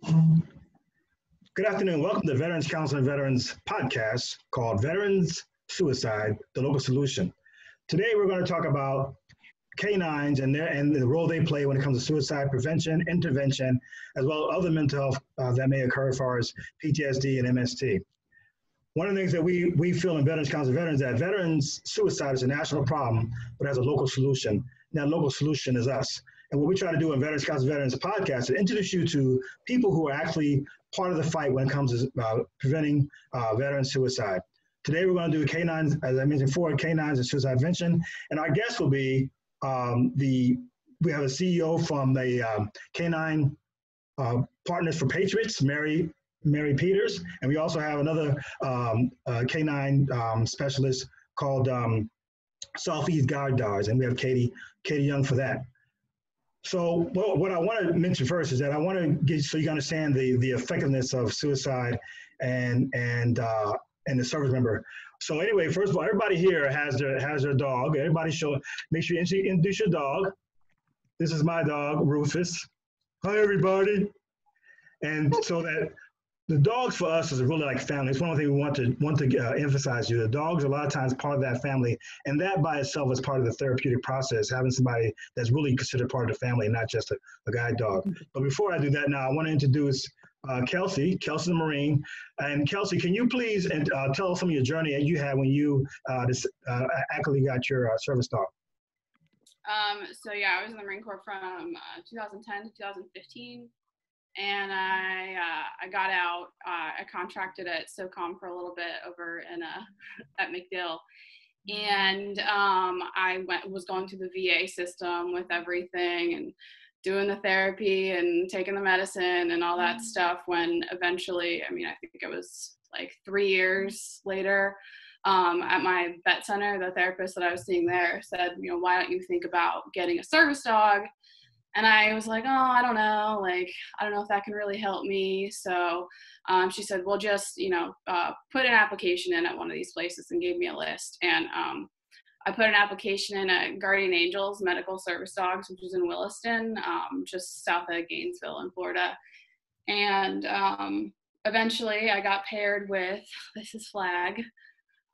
Good afternoon. Welcome to Veterans Council and Veterans podcast called Veterans Suicide, the Local Solution. Today we're going to talk about K9s and the role they play when it comes to suicide prevention, intervention, as well as other mental health that may occur as far as PTSD and MST. One of the things that we feel in Veterans Council and Veterans is that veterans suicide is a national problem, but has a local solution. And that local solution is us. And what we try to do in Veterans Council and Veterans podcast is introduce you to people who are actually part of the fight when it comes to preventing veteran suicide. Today we're going to do K9s, as I mentioned before, K9s and suicide prevention. And our guest will be we have a CEO from the K9 Partners for Patriots, Mary Peters, and we also have another K9 specialist called Southeastern Guard Dogs, and we have Katie Young for that. So what I want to mention first is that I want to get so you can understand the effectiveness of suicide and the service member. So anyway, first of all, everybody here has their dog. Everybody make sure you introduce your dog. This is my dog, Rufus. Hi, everybody. And so that the dogs for us is really like family. It's one of the things we want to emphasize to you. The dogs are a lot of times part of that family, and that by itself is part of the therapeutic process, having somebody that's really considered part of the family and not just a guide dog. But before I do that now, I want to introduce Kelsey the Marine. And Kelsey, can you please tell us some of your journey that you had when you actually got your service dog? So yeah, I was in the Marine Corps from 2010 to 2015. And I got out. I contracted at SOCOM for a little bit over in at McDill, and I was going through the VA system with everything and doing the therapy and taking the medicine and all that stuff. When eventually, I think it was like 3 years later, at my vet center, the therapist that I was seeing there said, why don't you think about getting a service dog? And I was like, oh, I don't know. I don't know if that can really help me. So she said, well, just, put an application in at one of these places, and gave me a list. And I put an application in at Guardian Angels Medical Service Dogs, which is in Williston, just south of Gainesville in Florida. And eventually I got paired with, this is Flag.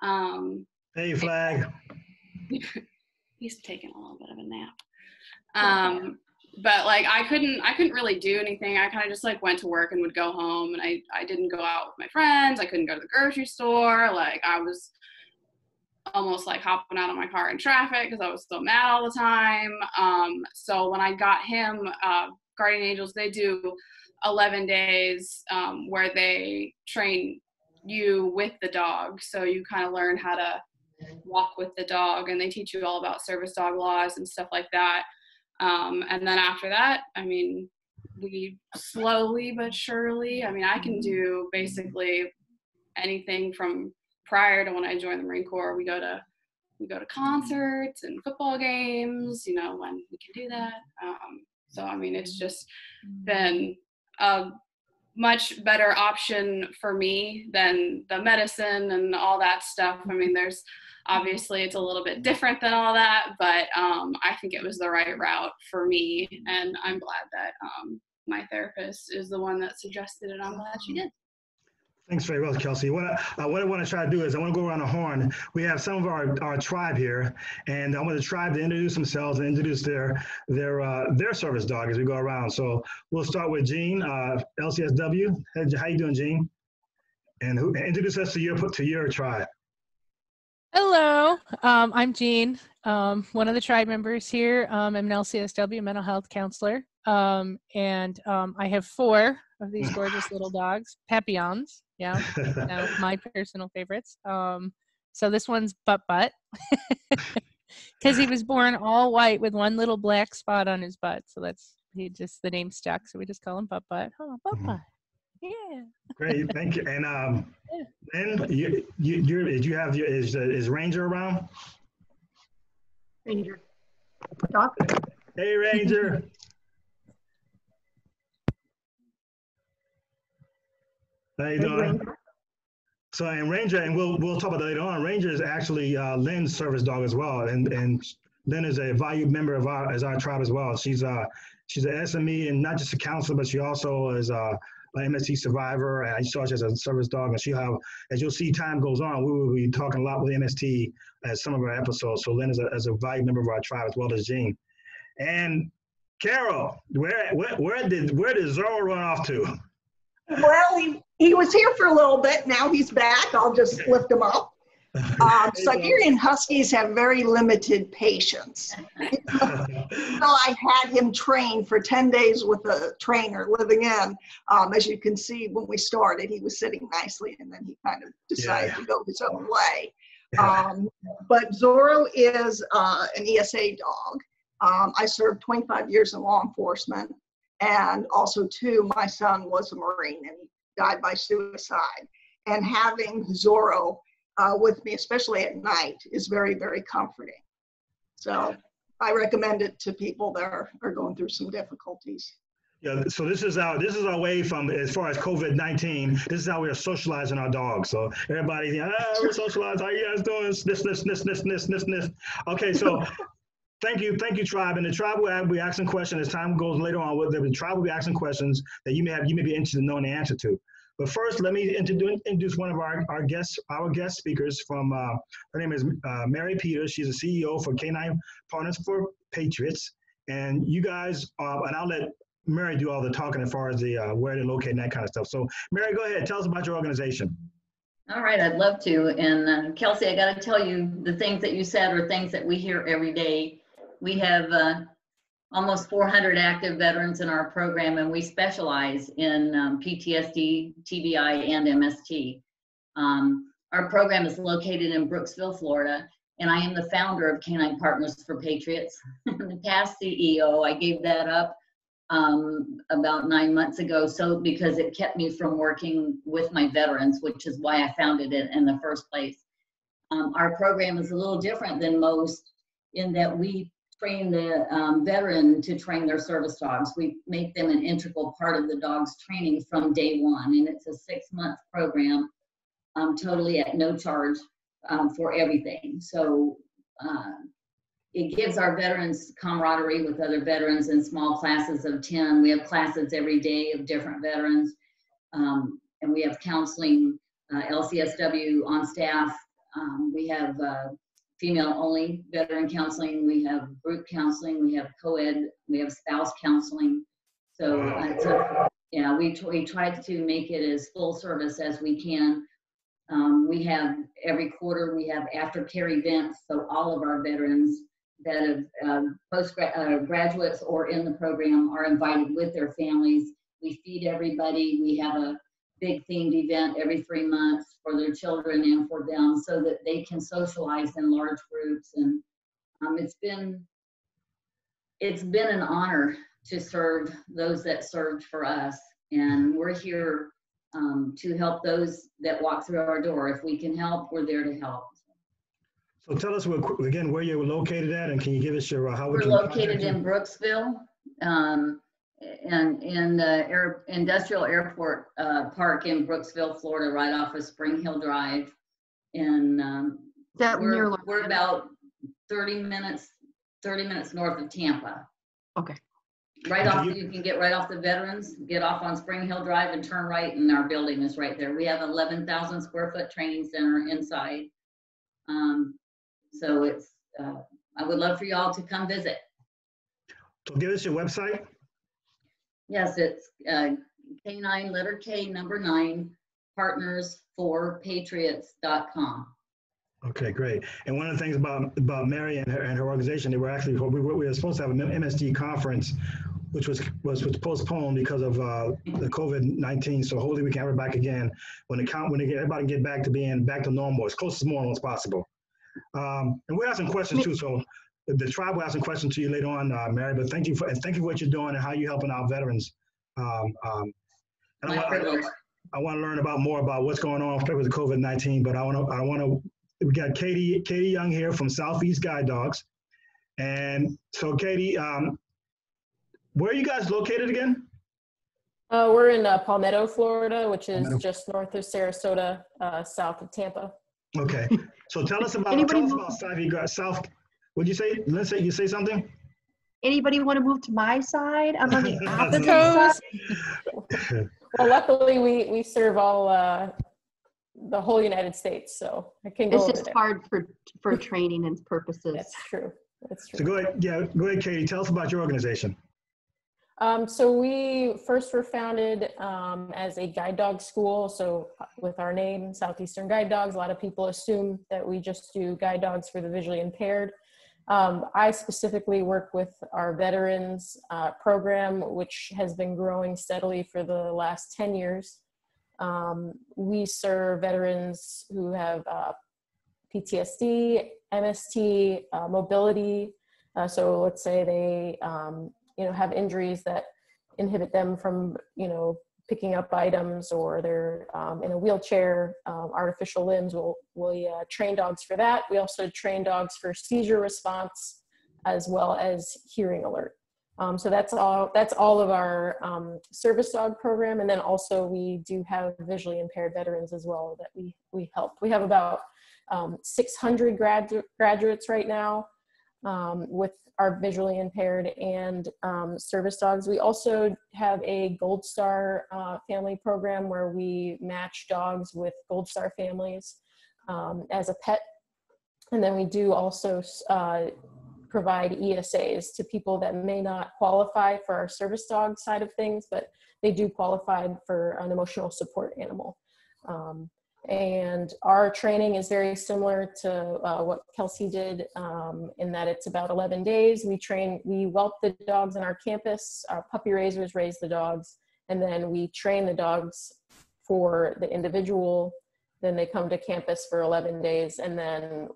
Hey, Flag. He's taking a little bit of a nap. But I couldn't really do anything. I kind of just went to work and would go home, and I didn't go out with my friends. I couldn't go to the grocery store. I was almost hopping out of my car in traffic because I was so mad all the time. So when I got him, Guardian Angels, they do 11 days where they train you with the dog. So you kind of learn how to walk with the dog, and they teach you all about service dog laws and stuff like that. And then after that, we slowly but surely, I can do basically anything from prior to when I joined the Marine Corps. We go to concerts and football games, when we can do that. So it's just been a much better option for me than the medicine and all that stuff. There's obviously it's a little bit different than all that, but I think it was the right route for me, and I'm glad that my therapist is the one that suggested it. I'm glad she did. Thanks very much, Kelsey. What I want to try to do is I want to go around the horn. We have some of our tribe here, and I want the tribe to introduce themselves and introduce their service dog as we go around. So we'll start with Jean, LCSW. How you doing, Jean? And introduce us to your tribe. Hello, I'm Jean, one of the tribe members here. I'm an LCSW mental health counselor, and I have 4 of these gorgeous little dogs, Papillons, my personal favorites. So this one's Butt, because he was born all white with one little black spot on his butt. So the name stuck, so we just call him Butt. Oh, Butt. Mm-hmm. Yeah. Great, thank you. And then is Ranger around? Ranger. Hey, Ranger. How you doing? So, and Ranger, and we'll talk about that later on. Ranger is actually Lynn's service dog as well, and Lynn is a valued member of our tribe as well. She's an SME and not just a counselor, but she also is an MST survivor. I saw her as a service dog, and as you'll see, time goes on, we will be talking a lot with MST as some of our episodes. So Lynn is a valued member of our tribe as well as Jean. And Carol, where did Zorro run off to? Well, he was here for a little bit. Now he's back. I'll just lift him up. Siberian Huskies have very limited patience. So I had him trained for 10 days with a trainer living in. As you can see, when we started, he was sitting nicely, and then he kind of decided to go his own way. But Zorro is an ESA dog. I served 25 years in law enforcement, and also too, my son was a Marine and he died by suicide. And having Zorro with me, especially at night, is very, very comforting. So I recommend it to people that are going through some difficulties. Yeah, so this is our way from, as far as COVID-19, this is how we are socializing our dogs. So everybody, we're socializing, how you guys doing? Sniff. Okay, so thank you, tribe. And the tribe will be asking questions as time goes later on. The tribe will be asking questions that you may be interested in knowing the answer to. But first, let me introduce one of our guest speakers from, her name is Mary Peters. She's a CEO for K9 Partners for Patriots. And you guys, and I'll let Mary do all the talking as far as the where they're located and that kind of stuff. So Mary, go ahead, tell us about your organization. All right, I'd love to. And Kelsey, I got to tell you, the things that you said are things that we hear every day. We have almost 400 active veterans in our program, and we specialize in PTSD, TBI, and MST. Our program is located in Brooksville, Florida, and I am the founder of K9 Partners for Patriots. The past CEO, I gave that up about 9 months ago, so because it kept me from working with my veterans, which is why I founded it in the first place. Our program is a little different than most in that we train the veteran to train their service dogs. We make them an integral part of the dog's training from day one, and it's a 6-month program, totally at no charge for everything. So it gives our veterans camaraderie with other veterans in small classes of 10. We have classes every day of different veterans, and we have counseling, LCSW on staff. We have female-only veteran counseling, we have group counseling, we have co-ed, we have spouse counseling. So yeah, we try to make it as full service as we can. We have every quarter, we have aftercare events, so all of our veterans that have graduates or in the program are invited with their families. We feed everybody. We have a big themed event every 3 months for their children and for them so that they can socialize in large groups. And it's been an honor to serve those that served for us. And we're here to help those that walk through our door. If we can help, we're there to help. So tell us again where you're located at, and can you give us your how we can We're located in Brooksville. And in the Industrial Airport Park in Brooksville, Florida, right off of Spring Hill Drive. And we're about 30 minutes north of Tampa. Okay. Right off, you can get right off the Veterans, get off on Spring Hill Drive and turn right, and our building is right there. We have 11,000 square foot training center inside. So it's, I would love for y'all to come visit. So give us your website. Yes, it's K9, letter K, number 9, partnersforpatriots.com. Okay, great. And one of the things about Mary and her organization, we were supposed to have an MSD conference, which was postponed because of the COVID-19. So hopefully we can have her back again when everybody get back to being back to normal, as close to normal as possible. And we're asking questions too. So the tribe will ask some questions to you later on, Mary. But thank you for what you're doing and how you're helping our veterans. And I want to learn more about what's going on with the COVID-19. But I want to. We got Katie Young here from Southeast Guide Dogs, and so Katie, where are you guys located again? We're in Palmetto, Florida, which is just north of Sarasota, south of Tampa. Okay, so tell us about South. What'd you say, Lindsay? You say something? Anybody want to move to my side? I'm on the opposite side. Well, luckily we serve all the whole United States, so I can go It's over just there. hard for training and purposes. That's true. That's true. So go ahead, Katie. Tell us about your organization. So we first were founded as a guide dog school. So with our name, Southeastern Guide Dogs, a lot of people assume that we just do guide dogs for the visually impaired. I specifically work with our veterans program, which has been growing steadily for the last 10 years. We serve veterans who have PTSD, MST, mobility. So let's say they have injuries that inhibit them from, picking up items, or they're in a wheelchair, artificial limbs. We train dogs for that. We also train dogs for seizure response as well as hearing alert. So that's all of our service dog program. And then also we do have visually impaired veterans as well that we help. We have about 600 graduates right now with our visually impaired and service dogs. We also have a Gold Star family program where we match dogs with Gold Star families as a pet. And then we do also provide ESAs to people that may not qualify for our service dog side of things, but they do qualify for an emotional support animal. And our training is very similar to what Kelsey did in that it's about 11 days. We whelp the dogs on our campus. Our puppy raisers raise the dogs, and then we train the dogs for the individual. Then they come to campus for 11 days. And then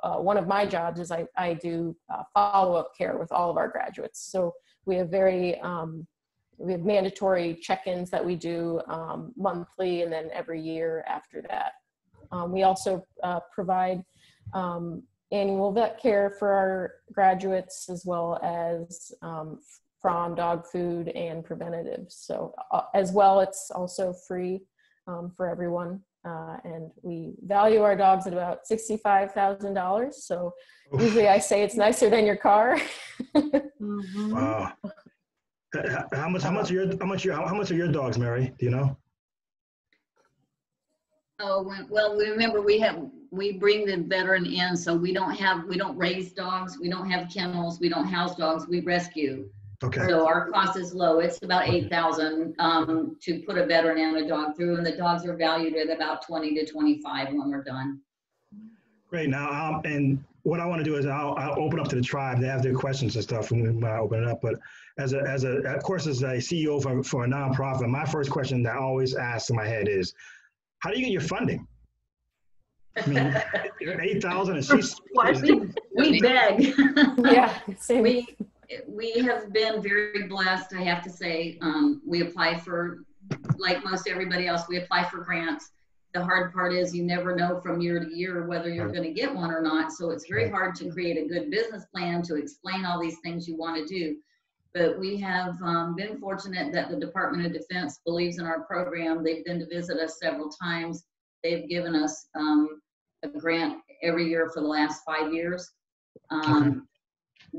one of my jobs is I do follow-up care with all of our graduates. So we have we have mandatory check-ins that we do monthly, and then every year after that. We also provide annual vet care for our graduates, as well as from dog food and preventatives. So as well, it's also free for everyone. And we value our dogs at about $65,000. So usually I say it's nicer than your car. Mm-hmm. Wow. How much are your dogs, Mary? Do you know? Oh, well, remember we bring the veteran in, so we don't raise dogs, we don't have kennels, we don't house dogs, we rescue. Okay. So our cost is low. It's about $8,000 to put a veteran and a dog through, and the dogs are valued at about 20 to 25 when we're done. Great. Now, and what I want to do is I'll open up to the tribe. They have their questions and stuff when I open it up. But of course, as a CEO for a nonprofit, my first question that I always ask in my head is, how do you get your funding? I mean, 8,000 and she's we beg. Yeah, same. We have been very blessed, I have to say. We apply for, like most everybody else, we apply for grants. The hard part is you never know from year to year whether you're going to get one or not. So it's very hard to create a good business plan to explain all these things you want to do. But we have been fortunate that the Department of Defense believes in our program. They've been to visit us several times. They've given us a grant every year for the last 5 years.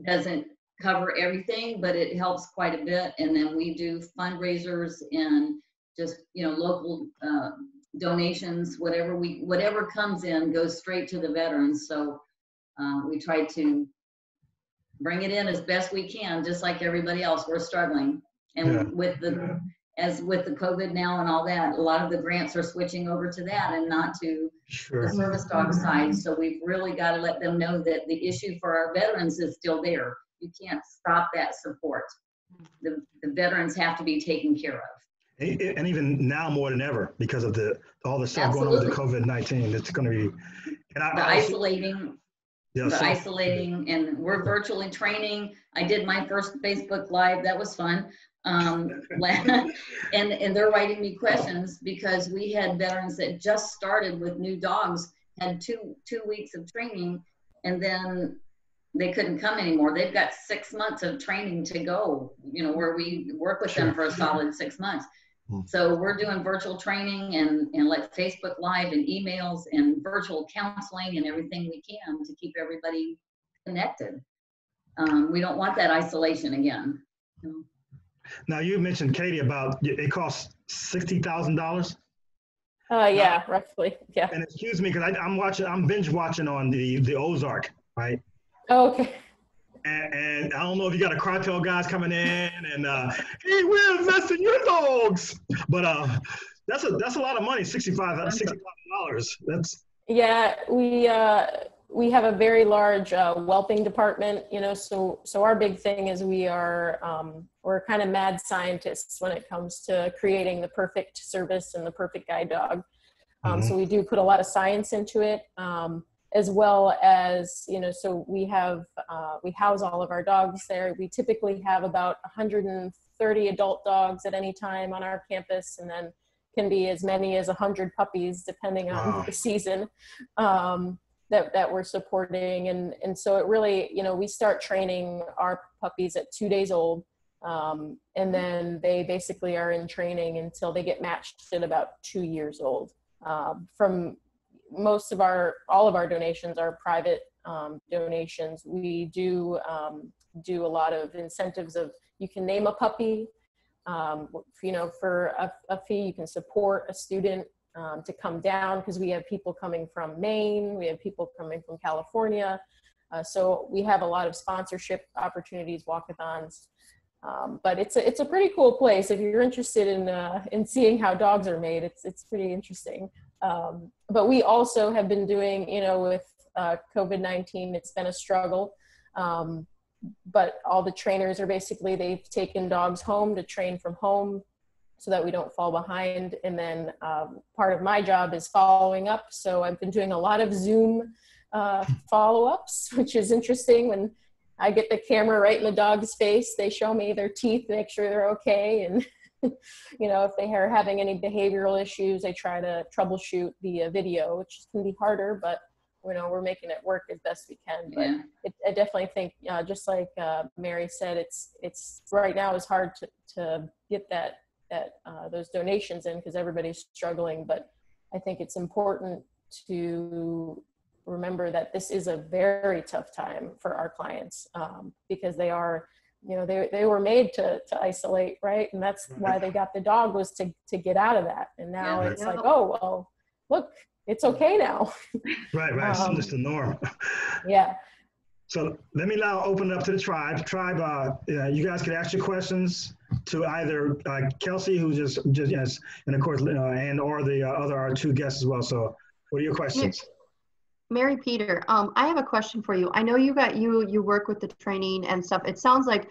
Doesn't cover everything, but it helps quite a bit. And then we do fundraisers and just, local donations, whatever comes in goes straight to the veterans. So we try to bring it in as best we can, just like everybody else. We're struggling, and with the COVID now and all that, a lot of the grants are switching over to that and not to the service dog side. So we've really got to let them know that the issue for our veterans is still there. You can't stop that support. The veterans have to be taken care of. And even now more than ever, because of all the stuff going on with the COVID-19, it's going to be isolating, and we're virtually training. I did my first Facebook Live. That was fun. And they're writing me questions because we had veterans that just started with new dogs, had two weeks of training, and then they couldn't come anymore. They've got 6 months of training to go, where we work with them for a solid 6 months. So we're doing virtual training and like Facebook Live and emails and virtual counseling and everything we can to keep everybody connected. We don't want that isolation again. Now you mentioned Katie about it costs $60,000. Yeah, roughly. Yeah. And excuse me, because I'm binge watching on the Ozark, right? Oh, okay. And I don't know if you got a cartel guys coming in and hey, we're investing your dogs, but that's a lot of money, $65,000. That's Yeah, we have a very large whelping department, you know, so our big thing is we're kind of mad scientists when it comes to creating the perfect service and the perfect guide dog. So we do put a lot of science into it, as well as, you know, so we house all of our dogs there. We typically have about 130 adult dogs at any time on our campus, and then can be as many as 100 puppies depending on the season that we're supporting. And so it really, you know, we start training our puppies at 2 days old, and then they basically are in training until they get matched at about 2 years old. From all of our donations are private donations. We do a lot of incentives of, you can name a puppy, you know, for a fee. You can support a student to come down, because we have people coming from Maine, we have people coming from California. So we have a lot of sponsorship opportunities, walkathons. But it's a pretty cool place. If you're interested in seeing how dogs are made, it's pretty interesting. But we also have been doing, you know, with COVID-19, it's been a struggle. But all the trainers are basically, they've taken dogs home to train from home so that we don't fall behind. And then part of my job is following up. So I've been doing a lot of Zoom follow-ups, which is interesting. When I get the camera right in the dog's face, they show me their teeth, make sure they're okay. And, you know, if they are having any behavioral issues, I try to troubleshoot via video, which can be harder, but, you know, we're making it work as best we can. But I definitely think, just like Mary said, it's right now is hard to get those donations in, because everybody's struggling. But I think it's important to remember that this is a very tough time for our clients, because they are, you know, they were made to isolate, right? And that's why they got the dog, was to get out of that. And now it's like, oh, well, look, it's okay now. Right. It's just the norm. Yeah. So let me now open it up to the tribe. You guys can ask your questions to either Kelsey, who's just yes, and of course, and or our two guests as well. So what are your questions? Mary Peter, I have a question for you. I know you work with the training and stuff. It sounds like,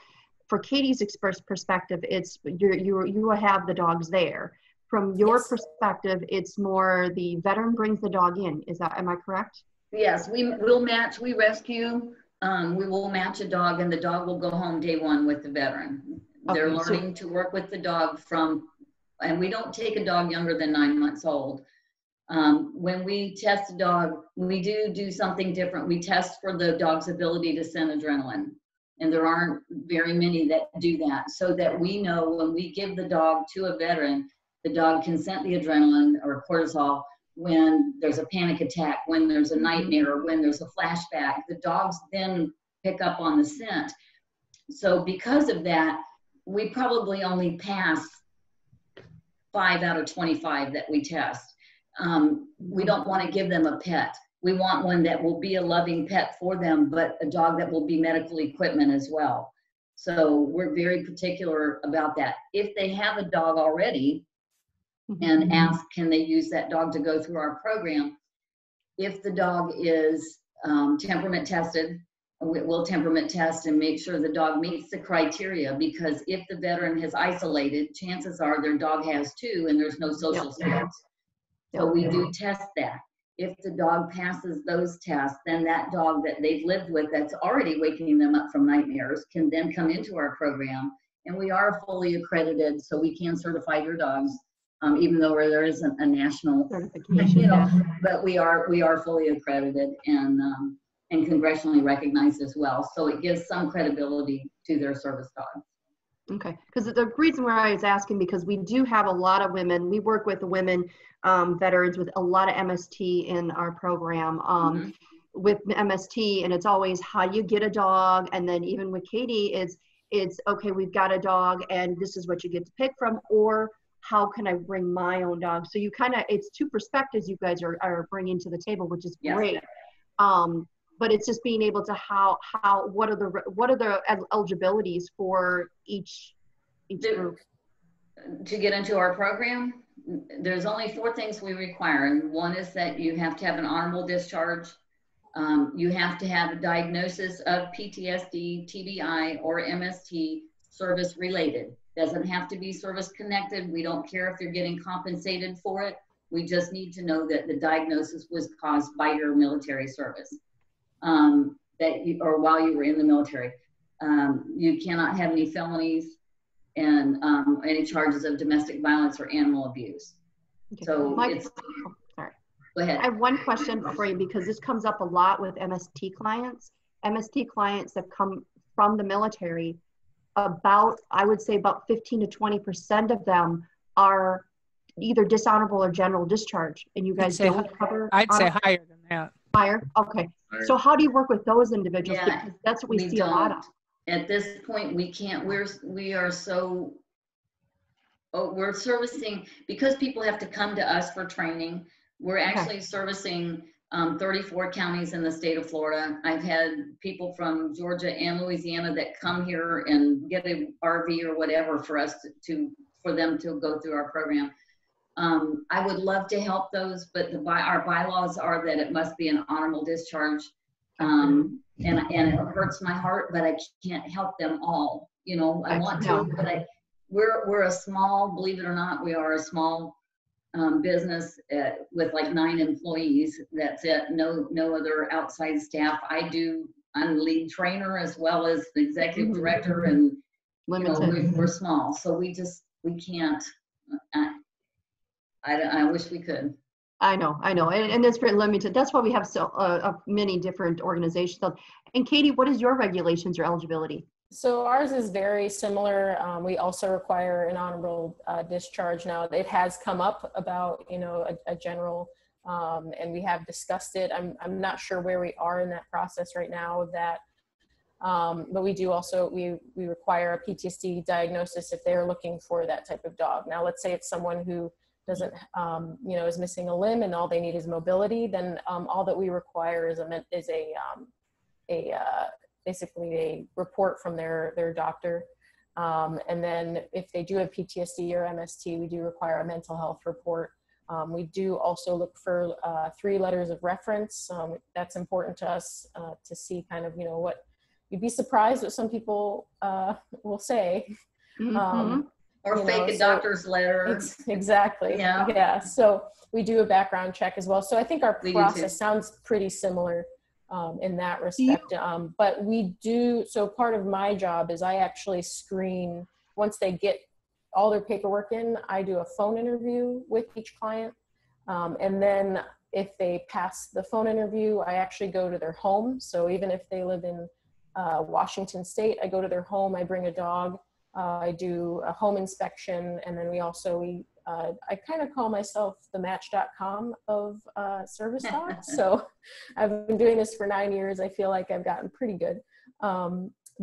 for Katie's perspective, it's you have the dogs there. From your perspective, it's more the veteran brings the dog in. Am I correct? Yes, we'll match. We rescue. We will match a dog, and the dog will go home day one with the veteran. They're learning to work with the dog and we don't take a dog younger than 9 months old. When we test a dog, we do something different. We test for the dog's ability to send adrenaline. And there aren't very many that do that, so that we know when we give the dog to a veteran, the dog can send the adrenaline or cortisol when there's a panic attack, when there's a nightmare, when there's a flashback. The dogs then pick up on the scent. So because of that, we probably only pass 5 out of 25 that we test. We don't want to give them a pet. We want one that will be a loving pet for them, but a dog that will be medical equipment as well. So we're very particular about that. If they have a dog already and ask, can they use that dog to go through our program? If the dog is temperament tested, we'll temperament test and make sure the dog meets the criteria, because if the veteran has isolated, chances are their dog has too, and there's no social skills. So we do test that. If the dog passes those tests, then that dog that they've lived with that's already waking them up from nightmares can then come into our program. And we are fully accredited, so we can certify your dogs, even though there isn't a national certification, you know, but we are fully accredited and congressionally recognized as well. So it gives some credibility to their service dogs. Okay, because the reason why I was asking, because we do have a lot of women, we work with the women veterans with a lot of MST in our program, with MST, and it's always how you get a dog. And then even with Katie, it's, okay, we've got a dog and this is what you get to pick from, or how can I bring my own dog? So you kind of, it's two perspectives you guys are bringing to the table, which is great. But it's just being able to what are the eligibilities for each group? To get into our program, there's only 4 things we require. And one is that you have to have an honorable discharge. You have to have a diagnosis of PTSD, TBI, or MST service related. Doesn't have to be service connected. We don't care if you're getting compensated for it. We just need to know that the diagnosis was caused by your military service, or while you were in the military. You cannot have any felonies and any charges of domestic violence or animal abuse. Okay. So sorry. Go ahead. I have one question for you, because this comes up a lot with MST clients. MST clients that come from the military, I would say about 15 to 20% of them are either dishonorable or general discharge. And you guys don't cover? I'd say higher than that. Higher? Okay. Higher. So how do you work with those individuals? Yeah, because that's what we see a lot of. At this point, we can't, we're servicing, because people have to come to us for training. We're actually servicing 34 counties in the state of Florida. I've had people from Georgia and Louisiana that come here and get an RV or whatever for us for them to go through our program. I would love to help those, but our bylaws are that it must be an honorable discharge. And it hurts my heart, but I can't help them all. You know, I want to, but we're a small, believe it or not, we are a small business with like 9 employees. That's it. No other outside staff. I'm the lead trainer as well as the executive director, and we're small, so we can't. I wish we could. I know, and it's very limited. That's why we have so many different organizations. And Katie, what is your regulations or eligibility? So ours is very similar. We also require an honorable discharge. Now, it has come up about, a general, and we have discussed it. I'm not sure where we are in that process right now of that. But we do also, we require a PTSD diagnosis if they're looking for that type of dog. Now, let's say it's someone who doesn't, is missing a limb and all they need is mobility, then all that we require is basically a report from their doctor. And then if they do have PTSD or MST, we do require a mental health report. We do also look for 3 letters of reference. That's important to us to see kind of, what you'd be surprised what some people will say. Or fake a doctor's letter. Exactly. Yeah. So we do a background check as well. So I think our process sounds pretty similar in that respect. But we do, so part of my job is I actually screen, once they get all their paperwork in, I do a phone interview with each client. And then if they pass the phone interview, I actually go to their home. So even if they live in Washington State, I go to their home, I bring a dog. I do a home inspection, and then I kind of call myself the Match.com of service dogs. So I've been doing this for 9 years. I feel like I've gotten pretty good.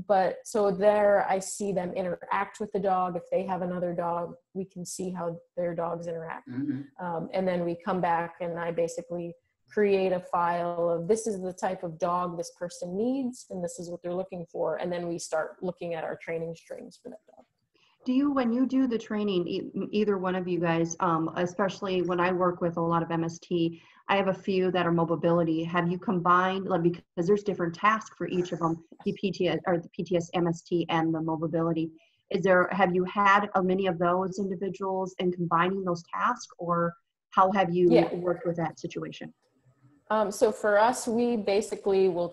But so there I see them interact with the dog. If they have another dog, we can see how their dogs interact. And then we come back and I basically create a file of this is the type of dog this person needs and this is what they're looking for. And then we start looking at our training strings for that dog. When you do the training, either one of you guys, especially when I work with a lot of MST, I have a few that are mobility. Have you combined, because there's different tasks for each of them, the PTS, MST, and the mobility. Have you had many of those individuals in combining those tasks, or how have you worked with that situation? So for us, we basically will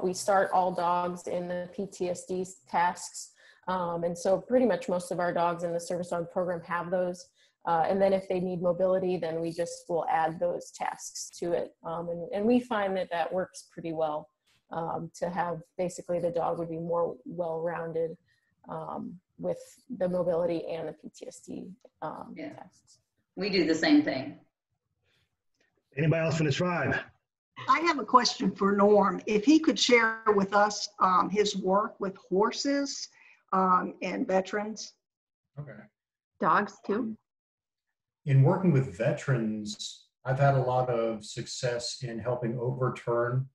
we start all dogs in the PTSD tasks. And so pretty much most of our dogs in the service dog program have those. And then if they need mobility, then we just will add those tasks to it. And we find that works pretty well to have basically the dog would be more well-rounded with the mobility and the PTSD tasks. We do the same thing. Anybody else from the tribe? I have a question for Norm. If he could share with us his work with horses and veterans. Okay. Dogs too? In working with veterans, I've had a lot of success in helping overturn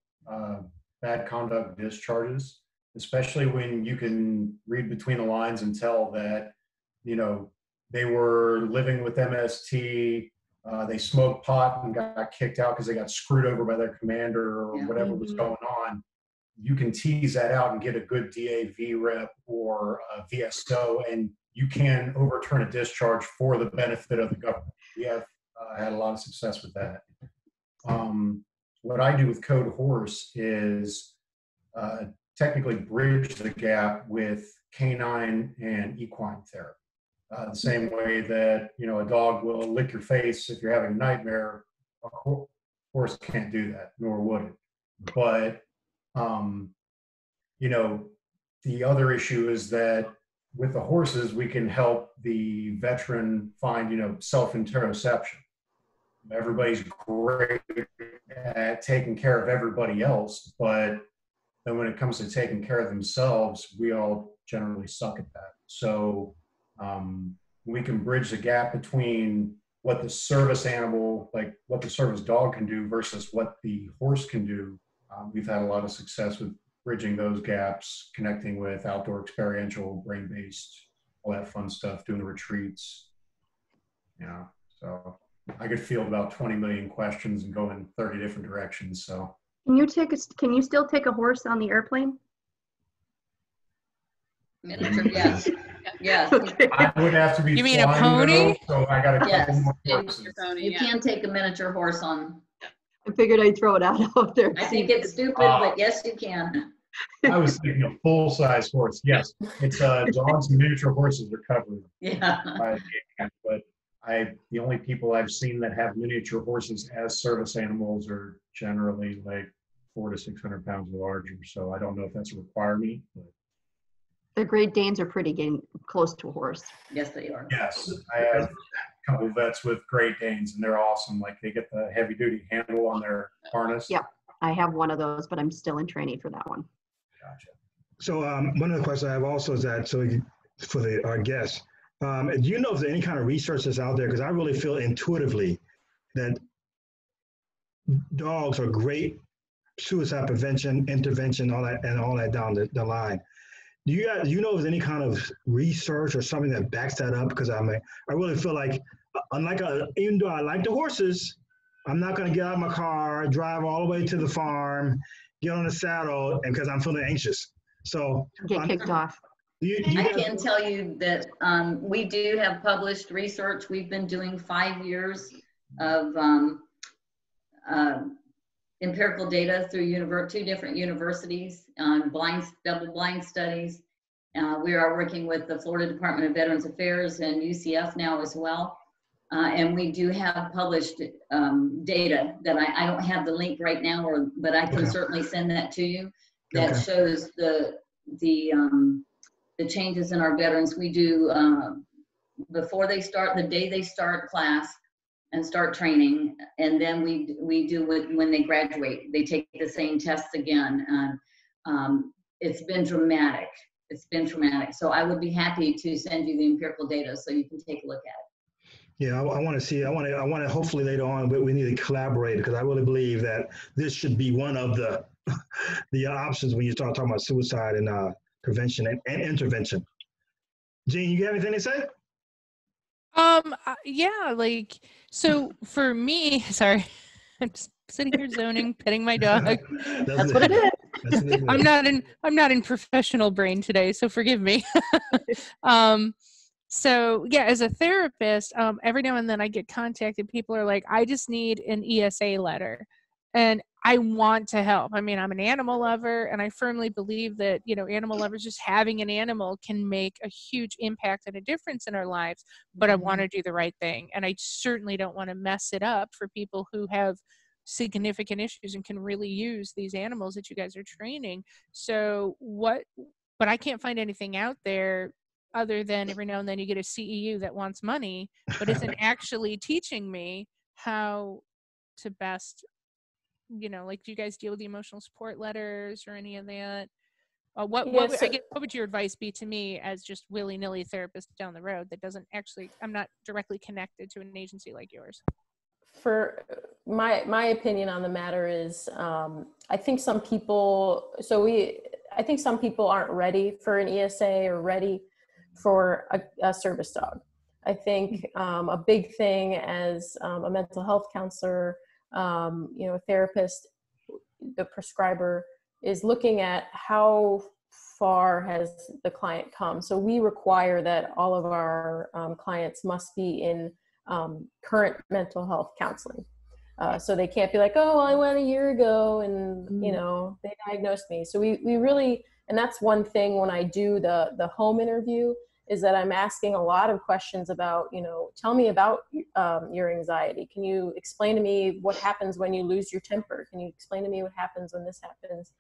bad conduct discharges, especially when you can read between the lines and tell that, you know, they were living with MST, they smoked pot and got kicked out because they got screwed over by their commander or whatever was going on. You can tease that out and get a good DAV rep or a VSO, and you can overturn a discharge for the benefit of the government. We have had a lot of success with that. What I do with Code Horse is technically bridge the gap with canine and equine therapy. The same way that, you know, a dog will lick your face if you're having a nightmare, a horse can't do that, nor would it. But, you know, the other issue is that with the horses, we can help the veteran find, you know, self-interoception. Everybody's great at taking care of everybody else, but then when it comes to taking care of themselves, we all generally suck at that. So we can bridge the gap between what the service animal, like what the service dog can do versus what the horse can do. We've had a lot of success with bridging those gaps, connecting with outdoor experiential, brain-based, all that fun stuff, doing the retreats. Yeah, so I could field about 20 million questions and go in 30 different directions. So Can you still take a horse on the airplane? Miniature, yes. Yes. I would have to be. You mean a pony? Though, so I got a couple Yes. more horses. You can take a miniature horse on. I figured I'd throw it out there. I think it's stupid, but yes, you can. I was thinking a full-size horse. Yes, it's dogs and miniature horses are covered. Yeah. But the only people I've seen that have miniature horses as service animals are generally like 400 to 600 pounds larger. So I don't know if that's a requirement. But The Great Danes are pretty getting close to a horse. Yes, they are. yes, I have a couple of vets with Great Danes, and they're awesome. Like they get the heavy-duty handle on their harness. Yep. I have one of those, but I'm still in training for that one. Gotcha. So one of the questions I have also is that, for our guests, do you know if there's any kind of research that's out there? Because I really feel intuitively that dogs are great suicide prevention, intervention, all that down the line. Do you know if there's any kind of research or something that backs that up? Because I really feel like, even though I like the horses, I'm not going to get out of my car, drive all the way to the farm, get on the saddle, and because I'm feeling anxious. So Get kicked off. I can tell you that we do have published research. We've been doing 5 years of empirical data through 2 different universities, double-blind studies. We are working with the Florida Department of Veterans Affairs and UCF now as well. And we do have published data that I don't have the link right now, but I can certainly send that to you. That shows the changes in our veterans. We do before they start, the day they start class and start training, and then we do when they graduate. They take the same tests again. It's been dramatic. It's been traumatic. So I would be happy to send you the empirical data so you can take a look at it. Yeah, I want to see. I want to hopefully later on, but we need to collaborate because I really believe that this should be one of the options when you start talking about suicide and prevention and intervention. Jean, you got anything to say? Yeah, like, so for me, sorry, I'm just sitting here zoning, petting my dog. That's what it is. I'm not in professional brain today, so forgive me. So yeah, as a therapist, every now and then I get contacted. People are like, I just need an ESA letter. And I want to help. I mean, I'm an animal lover, and I firmly believe that, animal lovers, just having an animal can make a huge impact and a difference in our lives, but I want to do the right thing. And I certainly don't want to mess it up for people who have significant issues and can really use these animals that you guys are training. So but I can't find anything out there other than every now and then you get a CEU that wants money, but isn't actually teaching me how to best, like, do you guys deal with the emotional support letters or any of that? What Yeah, I guess, what would your advice be to me as just willy-nilly therapist down the road that doesn't actually, I'm not directly connected to an agency like yours? For my opinion on the matter is, I think some people, I think some people aren't ready for an ESA or ready for a service dog. I think a big thing as a mental health counselor, a therapist, the prescriber, is looking at how far has the client come. So we require that all of our clients must be in current mental health counseling. So they can't be like, oh, I went a year ago and, they diagnosed me. So we really, and that's one thing when I do the home interview, is that I'm asking a lot of questions about, tell me about your anxiety. Can you explain to me what happens when you lose your temper? Can you explain to me what happens when this happens?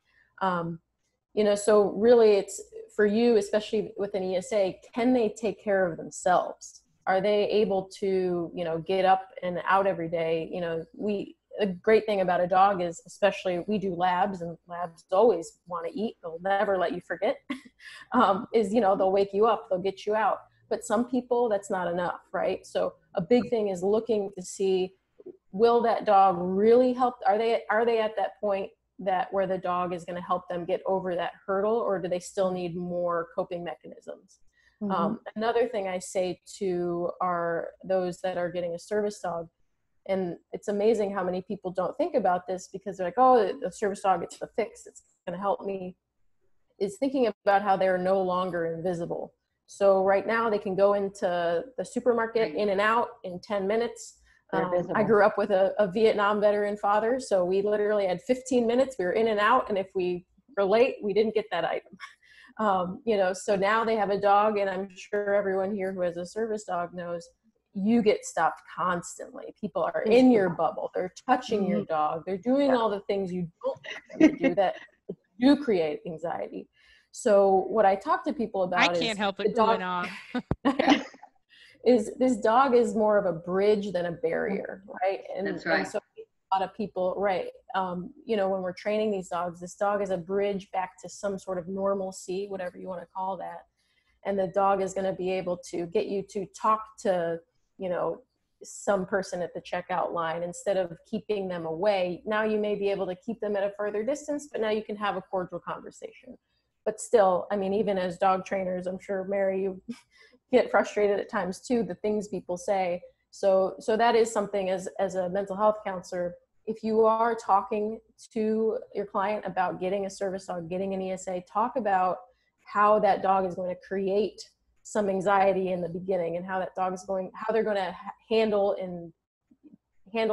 So really it's for you, especially with an ESA, can they take care of themselves? Are they able to, get up and out every day? A great thing about a dog is, especially we do labs, and labs always want to eat. They'll never let you forget. They'll wake you up, they'll get you out. But some people, that's not enough, right? So a big thing is looking to see, will that dog really help? Are they at that point where the dog is going to help them get over that hurdle, or do they still need more coping mechanisms? Another thing I say to those that are getting a service dog, and it's amazing how many people don't think about this because they're like, oh, the service dog, it's the fix, it's going to help me, is thinking about how they're no longer invisible. So right now they can go into the supermarket in and out in 10 minutes. I grew up with a Vietnam veteran father, so we literally had 15 minutes. We were in and out, and if we were late, we didn't get that item. So now they have a dog, and I'm sure everyone here who has a service dog knows you get stopped constantly. People are in your bubble. They're touching your dog. They're doing all the things you don't want them to do that do create anxiety. So what I talk to people about I can't help it going on. is this dog is more of a bridge than a barrier, right? And, that's right. And so a lot of people, right, when we're training these dogs, this dog is a bridge back to some sort of normalcy, whatever you want to call that. And the dog is going to be able to get you to talk to, some person at the checkout line instead of keeping them away. Now you may be able to keep them at a further distance, but now you can have a cordial conversation. But still, I mean, even as dog trainers, I'm sure, Mary, you get frustrated at times too, the things people say. So that is something as a mental health counselor, if you are talking to your client about getting a service dog, getting an ESA, talk about how that dog is going to create some anxiety in the beginning, and how that dog is how they're going to handle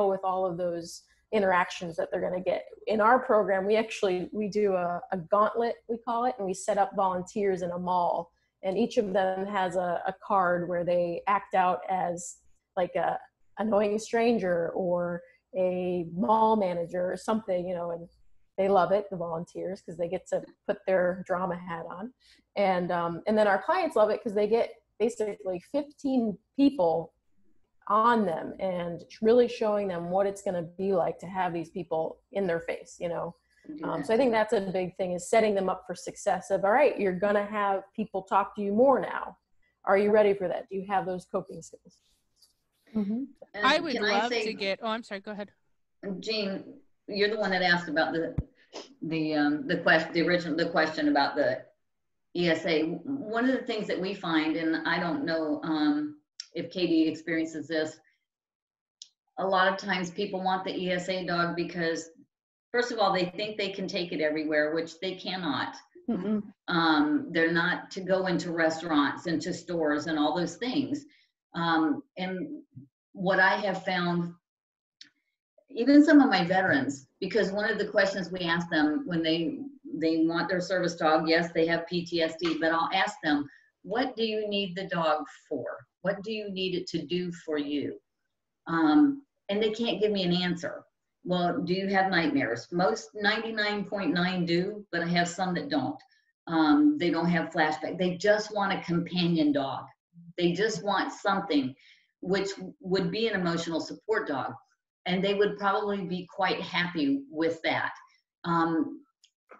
with all of those interactions that they're going to get. In our program, we do a gauntlet, we call it, and we set up volunteers in a mall, and each of them has a card where they act out as like a annoying stranger or a mall manager or something, and they love it, the volunteers, because they get to put their drama hat on. And then our clients love it because they get basically 15 people on them and really showing them what it's going to be like to have these people in their face, So I think that's a big thing, is setting them up for success of, all right, you're going to have people talk to you more now. Are you ready for that? Do you have those coping skills? I would love to get, I'm sorry, go ahead. Jean, you're the one that asked about the question about the ESA. One of the things that we find, and I don't know if Katie experiences this, a lot of times people want the ESA dog because, first of all, they think they can take it everywhere, which they cannot. They're not to go into restaurants, into stores, and all those things. And what I have found, even some of my veterans, because one of the questions we ask them when they want their service dog, yes, they have PTSD, but I'll ask them, what do you need the dog for? What do you need it to do for you? And they can't give me an answer. Well, do you have nightmares? Most 99.9 do, but I have some that don't. They don't have flashback. They just want a companion dog. They just want something which would be an emotional support dog. And they would probably be quite happy with that.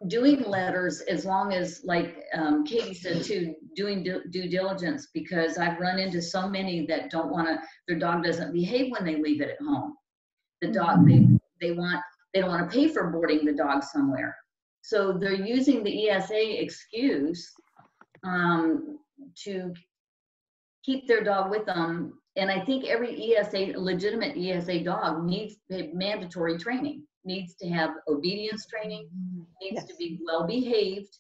doing letters, as long as, like Katie said too, doing due diligence, because I've run into so many that don't want to, their dog doesn't behave when they leave it at home. The dog, they don't want to pay for boarding the dog somewhere. So they're using the ESA excuse to keep their dog with them. And I think every legitimate ESA dog needs mandatory training, needs to have obedience training, needs to be well behaved,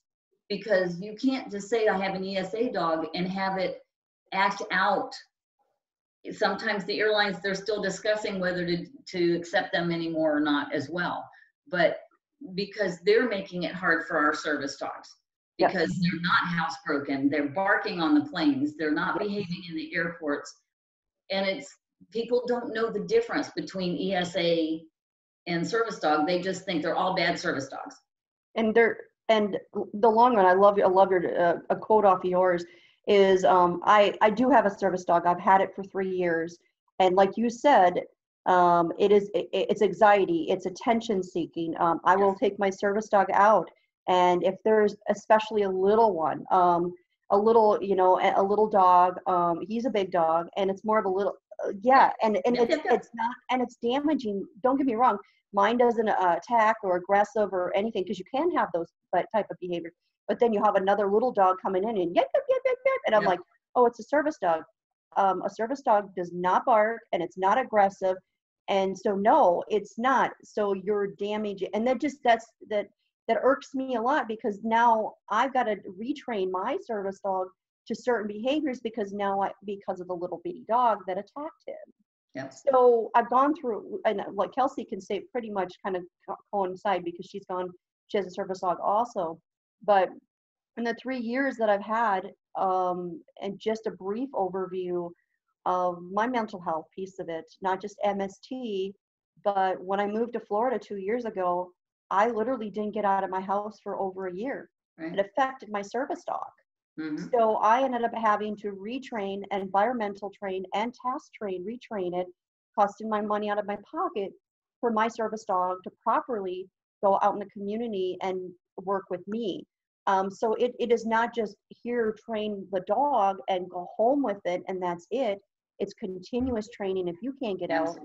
because you can't just say I have an ESA dog and have it act out. Sometimes the airlines, they're still discussing whether to accept them anymore or not as well. But because they're making it hard for our service dogs, because they're not housebroken, they're barking on the planes, they're not behaving in the airports. And people don't know the difference between ESA and service dog. They just think they're all bad service dogs. And the long run, I love your a quote off of yours is I do have a service dog. I've had it for 3 years, and like you said, it's anxiety, it's attention seeking. I will take my service dog out, and if there's especially a little one, a little dog, he's a big dog, and it's more of a little and it's not, and it's damaging. Don't get me wrong, mine doesn't attack or aggressive or anything, because you can have those type of behavior. But then you have another little dog coming in and and I'm like, oh, it's a service dog. A service dog does not bark, and it's not aggressive, and so no, it's not. So you're damaging, and that irks me a lot, because now I've got to retrain my service dog to certain behaviors, because because of the little bitty dog that attacked him. Yeah. So I've gone through, and like Kelsey can say, pretty much kind of coincide, because she has a service dog also. But in the 3 years that I've had, and just a brief overview of my mental health piece of it, not just MST, but when I moved to Florida 2 years ago, I literally didn't get out of my house for over a year. Right. It affected my service dog. Mm-hmm. So I ended up having to retrain, environmental train, and task train, retrain it, costing my money out of my pocket for my service dog to properly go out in the community and work with me. So it is not just here, train the dog and go home with it, and that's it. It's continuous training. If you can't get out,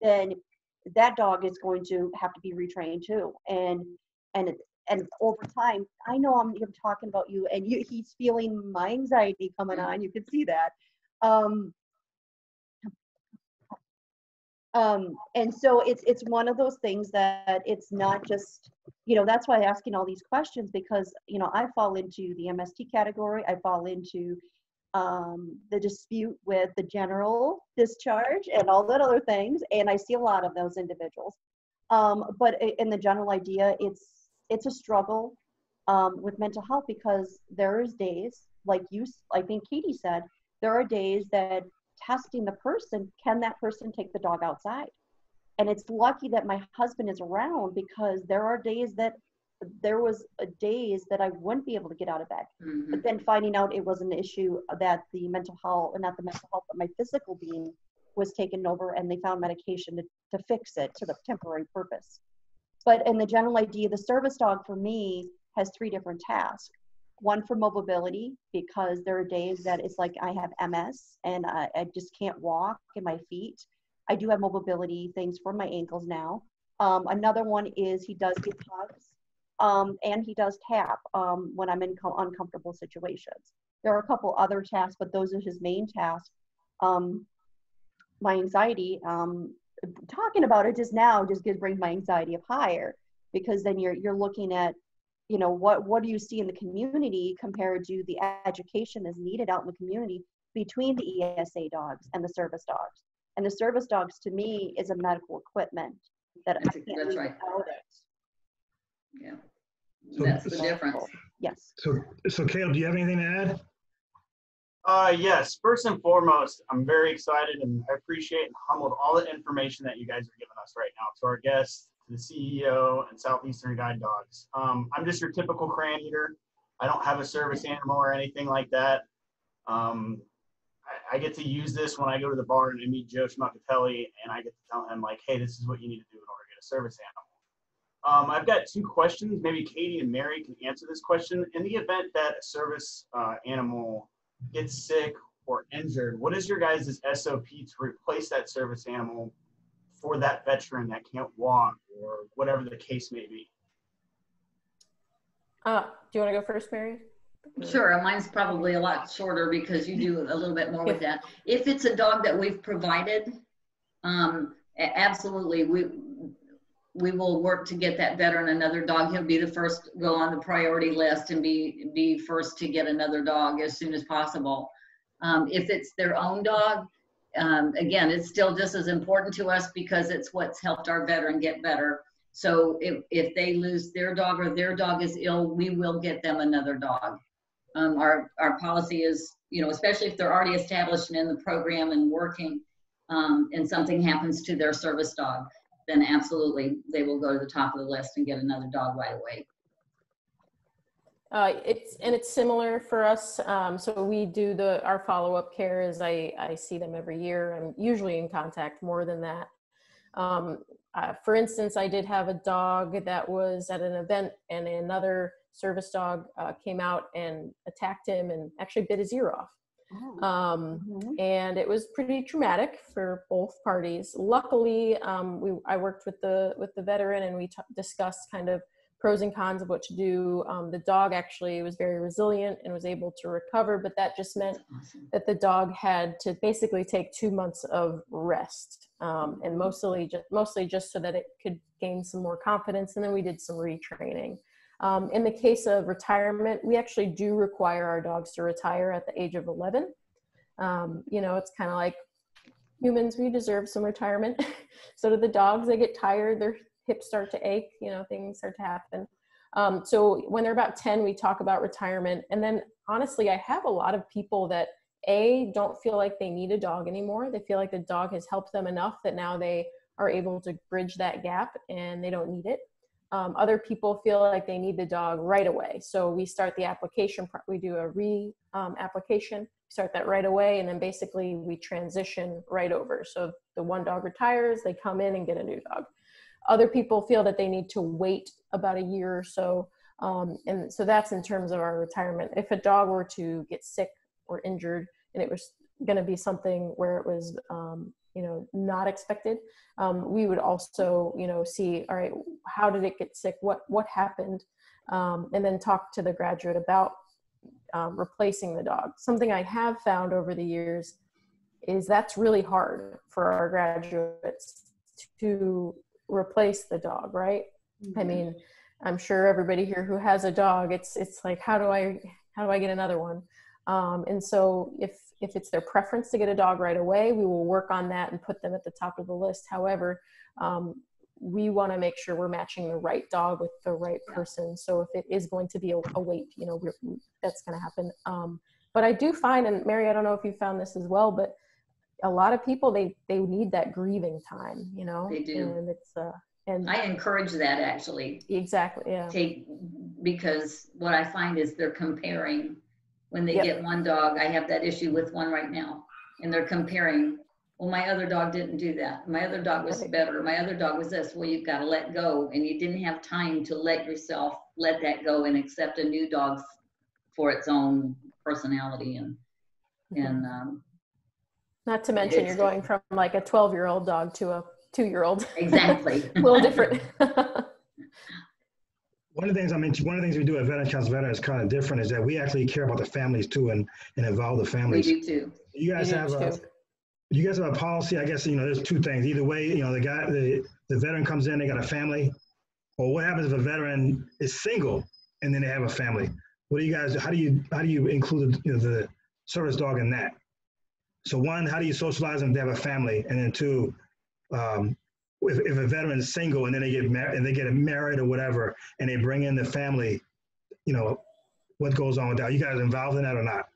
then that dog is going to have to be retrained too. And over time, I know I'm talking about you, and he's feeling my anxiety coming on. You can see that. And so it's one of those things that it's not just, that's why I'm asking all these questions, because, I fall into the MST category. I fall into the dispute with the general discharge and all that other things. And I see a lot of those individuals. But in the general idea, it's a struggle with mental health, because there is days, like I think Katie said, there are days that testing the person, can that person take the dog outside? And it's lucky that my husband is around, because there was days that I wouldn't be able to get out of bed. Mm-hmm. But then finding out it was an issue that the mental health, not the mental health, but my physical being was taken over, and they found medication to fix it to the temporary purpose. But in the general idea, the service dog for me has 3 different tasks. One for mobility, because there are days that it's like I have MS and I just can't walk in my feet. I do have mobility things for my ankles now. Another one is he does give hugs, and he does tap when I'm in uncomfortable situations. There are a couple other tasks, but those are his main tasks. My anxiety, talking about it just now just brings my anxiety up higher, because then you're looking at, what do you see in the community compared to the education that's needed out in the community between the ESA dogs and the service dogs. And the service dogs, to me, is a medical equipment that I can't live without it. Yeah, that's the difference. Yes. So Caleb, do you have anything to add? Yes, first and foremost, I'm very excited and I appreciate and humbled all the information that you guys are giving us right now, to our guests, to the CEO and Southeastern Guide Dogs. I'm just your typical crayon eater. I don't have a service animal or anything like that. I get to use this when I go to the bar and I meet Joe Schmuckatelli, and I get to tell him, like, hey, this is what you need to do in order to get a service I've got two questions. Maybe Katie and Mary can answer this question. In the event that a service animal gets sick or injured, what is your guys' SOP to replace that service animal for that veteran that can't walk or whatever the case may be? Do you want to go first, Mary? Sure, mine's probably a lot shorter because you do a little bit more with that. If it's a dog that we've provided, absolutely, we will work to get that veteran another dog. He'll be the first to go on the priority list and be first to get another dog as soon as possible. If it's their own dog, again, it's still just as important to us because it's what's helped our veteran get better. So if they lose their dog or their dog is ill, we will get them another dog. Our policy is, you know, especially if they're already established and in the program and working, and something happens to their service dog, then absolutely they will go to the top of the list and get another dog right away. It's similar for us. So we do our follow-up care is I see them every year. I'm usually in contact more than that. For instance, I did have a dog that was at an event and another service dog came out and attacked him and actually bit his ear off. And it was pretty traumatic for both parties. Luckily, I worked with the veteran and we discussed kind of pros and cons of what to do. The dog actually was very resilient and was able to recover, but that just meant that the dog had to basically take 2 months of rest, and mostly just so that it could gain some more confidence. And then we did some retraining. In the case of retirement, we actually do require our dogs to retire at the age of 11. You know, it's kind of like humans, we deserve some retirement. So do the dogs. They get tired, their hips start to ache, you know, things start to happen. So when they're about 10, we talk about retirement. And then honestly, I have a lot of people that don't feel like they need a dog anymore. They feel like the dog has helped them enough that now they are able to bridge that gap and they don't need it. Other people feel like they need the dog right away. So we start the application, we do a application, start that right away. And then basically we transition right over. So the one dog retires, they come in and get a new dog. Other people feel that they need to wait about a year or so. And so that's in terms of our retirement. If a dog were to get sick or injured and it was going to be something where it was, you know, not expected, we would also, you know, see, all right, how did it get sick? What happened? And then talk to the graduate about replacing the dog. Something I have found over the years is that's really hard for our graduates to replace the dog, right? Mm-hmm. I mean, I'm sure everybody here who has a dog, it's like, how do I get another one? And so if it's their preference to get a dog right away, we will work on that and put them at the top of the list. However, we want to make sure we're matching the right dog with the right person. So if it is going to be a wait, you know, that's going to happen. But I do find, and Mary, I don't know if you found this as well, but a lot of people, they need that grieving time, you know. They do. And it's and I encourage that actually. Exactly. Yeah. Because what I find is they're comparing. When they get one dog, I have that issue with one right now, and they're comparing, well, my other dog didn't do that. My other dog was better. My other dog was this. Well, you've got to let go, and you didn't have time to let that go and accept a new dog for its own personality. And not to mention you're going from like a 12-year-old dog to a 2-year-old. Exactly. A little different. One of the things we do at Veteran Council Veteran is kind of different is that we actually care about the families too and involve the families. We do too. You guys have a policy, I guess, you know, there's two things. Either way, you know, the veteran comes in, they got a family, or what happens if a veteran is single and then they have a family? What do you guys, how do you include the service dog in that? So one, how do you socialize them if they have a family? And then two, if a veteran is single and then they get married or whatever, and they bring in the family, you know, what goes on with that? Are you guys involved in that or not?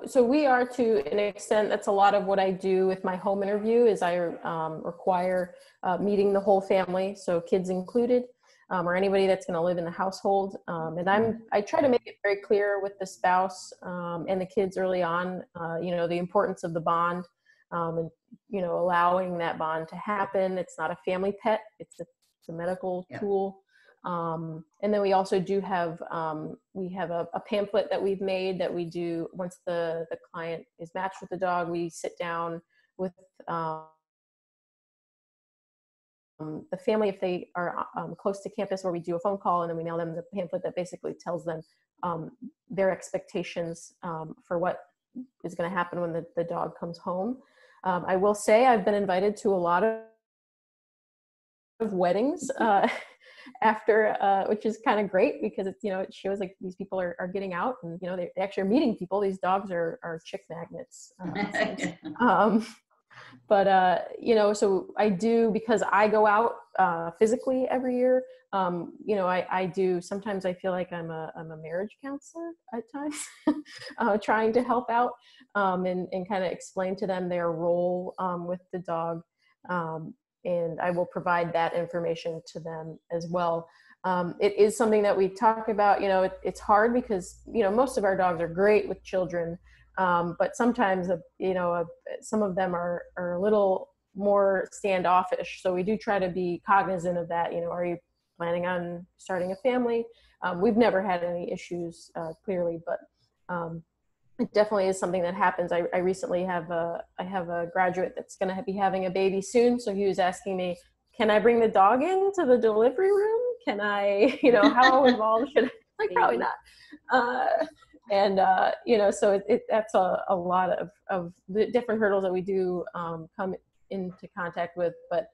So we are, to an extent. That's a lot of what I do with my home interview is I require meeting the whole family, so kids included, or anybody that's going to live in the household. And I try to make it very clear with the spouse and the kids early on, you know, the importance of the bond. And, you know, allowing that bond to happen. It's not a family pet. It's a medical Yeah. tool. And then we also do have, we have a pamphlet that we've made that we do once the client is matched with the dog, we sit down with the family if they are close to campus, where we do a phone call and then we mail them the pamphlet that basically tells them their expectations for what is going to happen when the dog comes home. I will say I've been invited to a lot of weddings after, which is kind of great because it's, it shows like these people are getting out and, they actually are meeting people. These dogs are chick magnets. But, so I do, because I go out physically every year, I do, sometimes I feel like I'm a marriage counselor at times, trying to help out and kind of explain to them their role with the dog. And I will provide that information to them as well. It is something that we talk about, it's hard because, most of our dogs are great with children. But sometimes, some of them are a little more standoffish. So we do try to be cognizant of that. Are you planning on starting a family? We've never had any issues, clearly, but it definitely is something that happens. I recently have a graduate that's going to be having a baby soon. So he was asking me, can I bring the dog into the delivery room? Can I, how involved should I? Like, probably not. So that's a lot of the different hurdles that we do come into contact with, but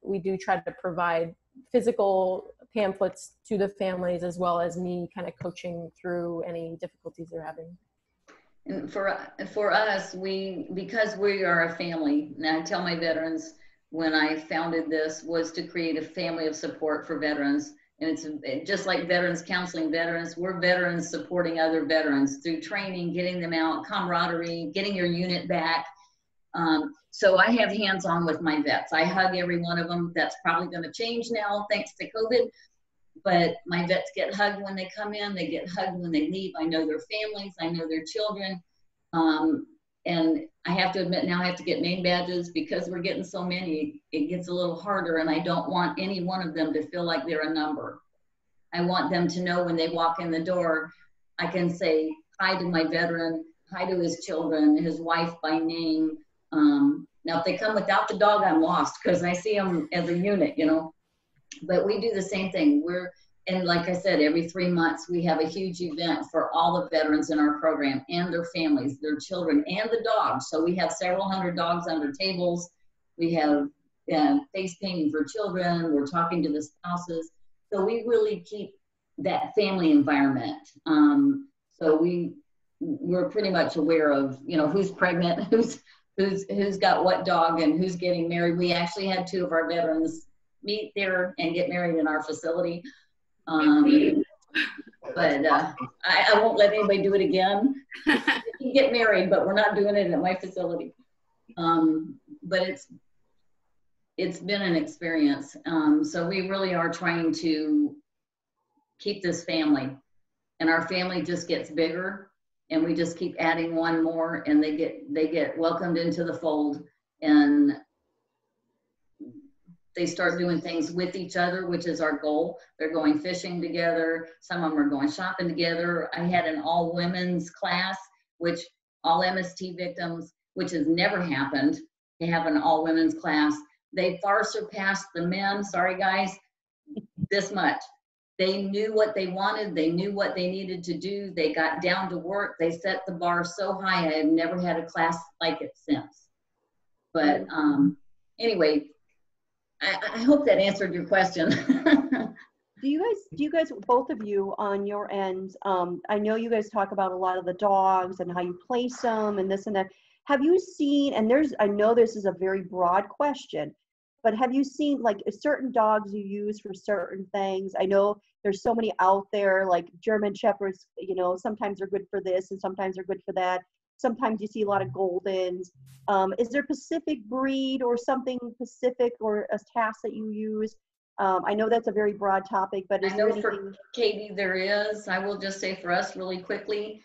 we do try to provide physical pamphlets to the families, as well as me kind of coaching through any difficulties they're having. And for us, because we are a family, and I tell my veterans when I founded this was to create a family of support for veterans. And it's just like veterans counseling veterans, we're veterans supporting other veterans through training, getting them out, camaraderie, getting your unit back. So I have hands-on with my vets. I hug every one of them. That's probably going to change now thanks to COVID. But my vets get hugged when they come in. They get hugged when they leave. I know their families. I know their children. And I have to admit now I have to get name badges because we're getting so many. It gets a little harder, and I don't want any one of them to feel like they're a number. I want them to know when they walk in the door, I can say hi to my veteran, hi to his children, his wife by name. Now, if they come without the dog, I'm lost because I see them as a unit, But we do the same thing. And like I said, every 3 months, we have a huge event for all the veterans in our program and their families, their children, and the dogs. So we have several hundred dogs under tables. We have face painting for children. We're talking to the spouses. So we really keep that family environment. So we're pretty much aware of, who's pregnant, who's got what dog, and who's getting married. We actually had 2 of our veterans meet there and get married in our facility. But I won't let anybody do it again. You can get married, but we're not doing it at my facility. But it's been an experience. So we really are trying to keep this family, and our family just gets bigger, and we just keep adding one more, and they get welcomed into the fold, and they start doing things with each other, which is our goal. They're going fishing together. Some of them are going shopping together. I had an all women's class, which all MST victims, which has never happened, to have an all women's class. They far surpassed the men, sorry guys, this much. They knew what they wanted. They knew what they needed to do. They got down to work. They set the bar so high. I have never had a class like it since. But anyway, I hope that answered your question. Do you guys, both of you on your end, I know you guys talk about a lot of the dogs and how you place them and this and that. Have you seen, and I know this is a very broad question, but have you seen like certain dogs you use for certain things? I know there's so many out there, like German Shepherds, sometimes they're good for this and sometimes they're good for that. Sometimes you see a lot of Goldens. Is there a specific breed or something specific or a task that you use? I know that's a very broad topic, but is there anything? For Katie, there is. I will just say for us really quickly,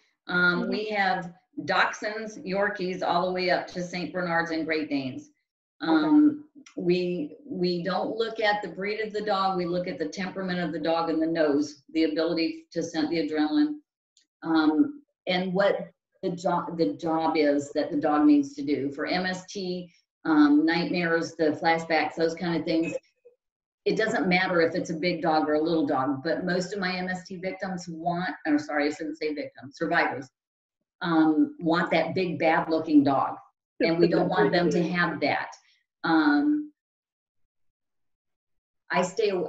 we have Dachshunds, Yorkies, all the way up to St. Bernards and Great Danes. We don't look at the breed of the dog. We look at the temperament of the dog and the nose, the ability to scent the adrenaline, and what the job is that the dog needs to do. For MST, nightmares, the flashbacks, those kind of things, it doesn't matter if it's a big dog or a little dog, but most of my MST victims survivors, want that big bad looking dog. And we don't want them to have that.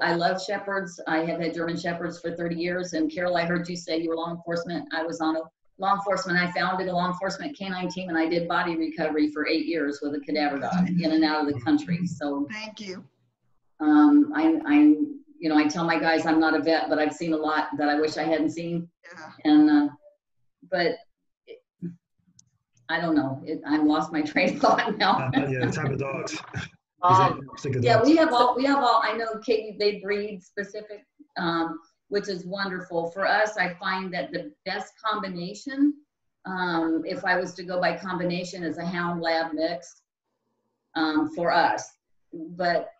I love shepherds. I have had German shepherds for 30 years. And Carol, I heard you say you were law enforcement. I was on law enforcement. I founded a law enforcement K9 team, and I did body recovery for 8 years with a cadaver dog in and out of the country. So thank you. I tell my guys I'm not a vet, but I've seen a lot that I wish I hadn't seen. Yeah. And but I don't know. I'm lost my train of thought now. Yeah, type of dogs. Yeah, we have all. I know, Katie, they breed specific, which is wonderful. For us, I find that the best combination, if I was to go by combination, is a hound lab mix for us. But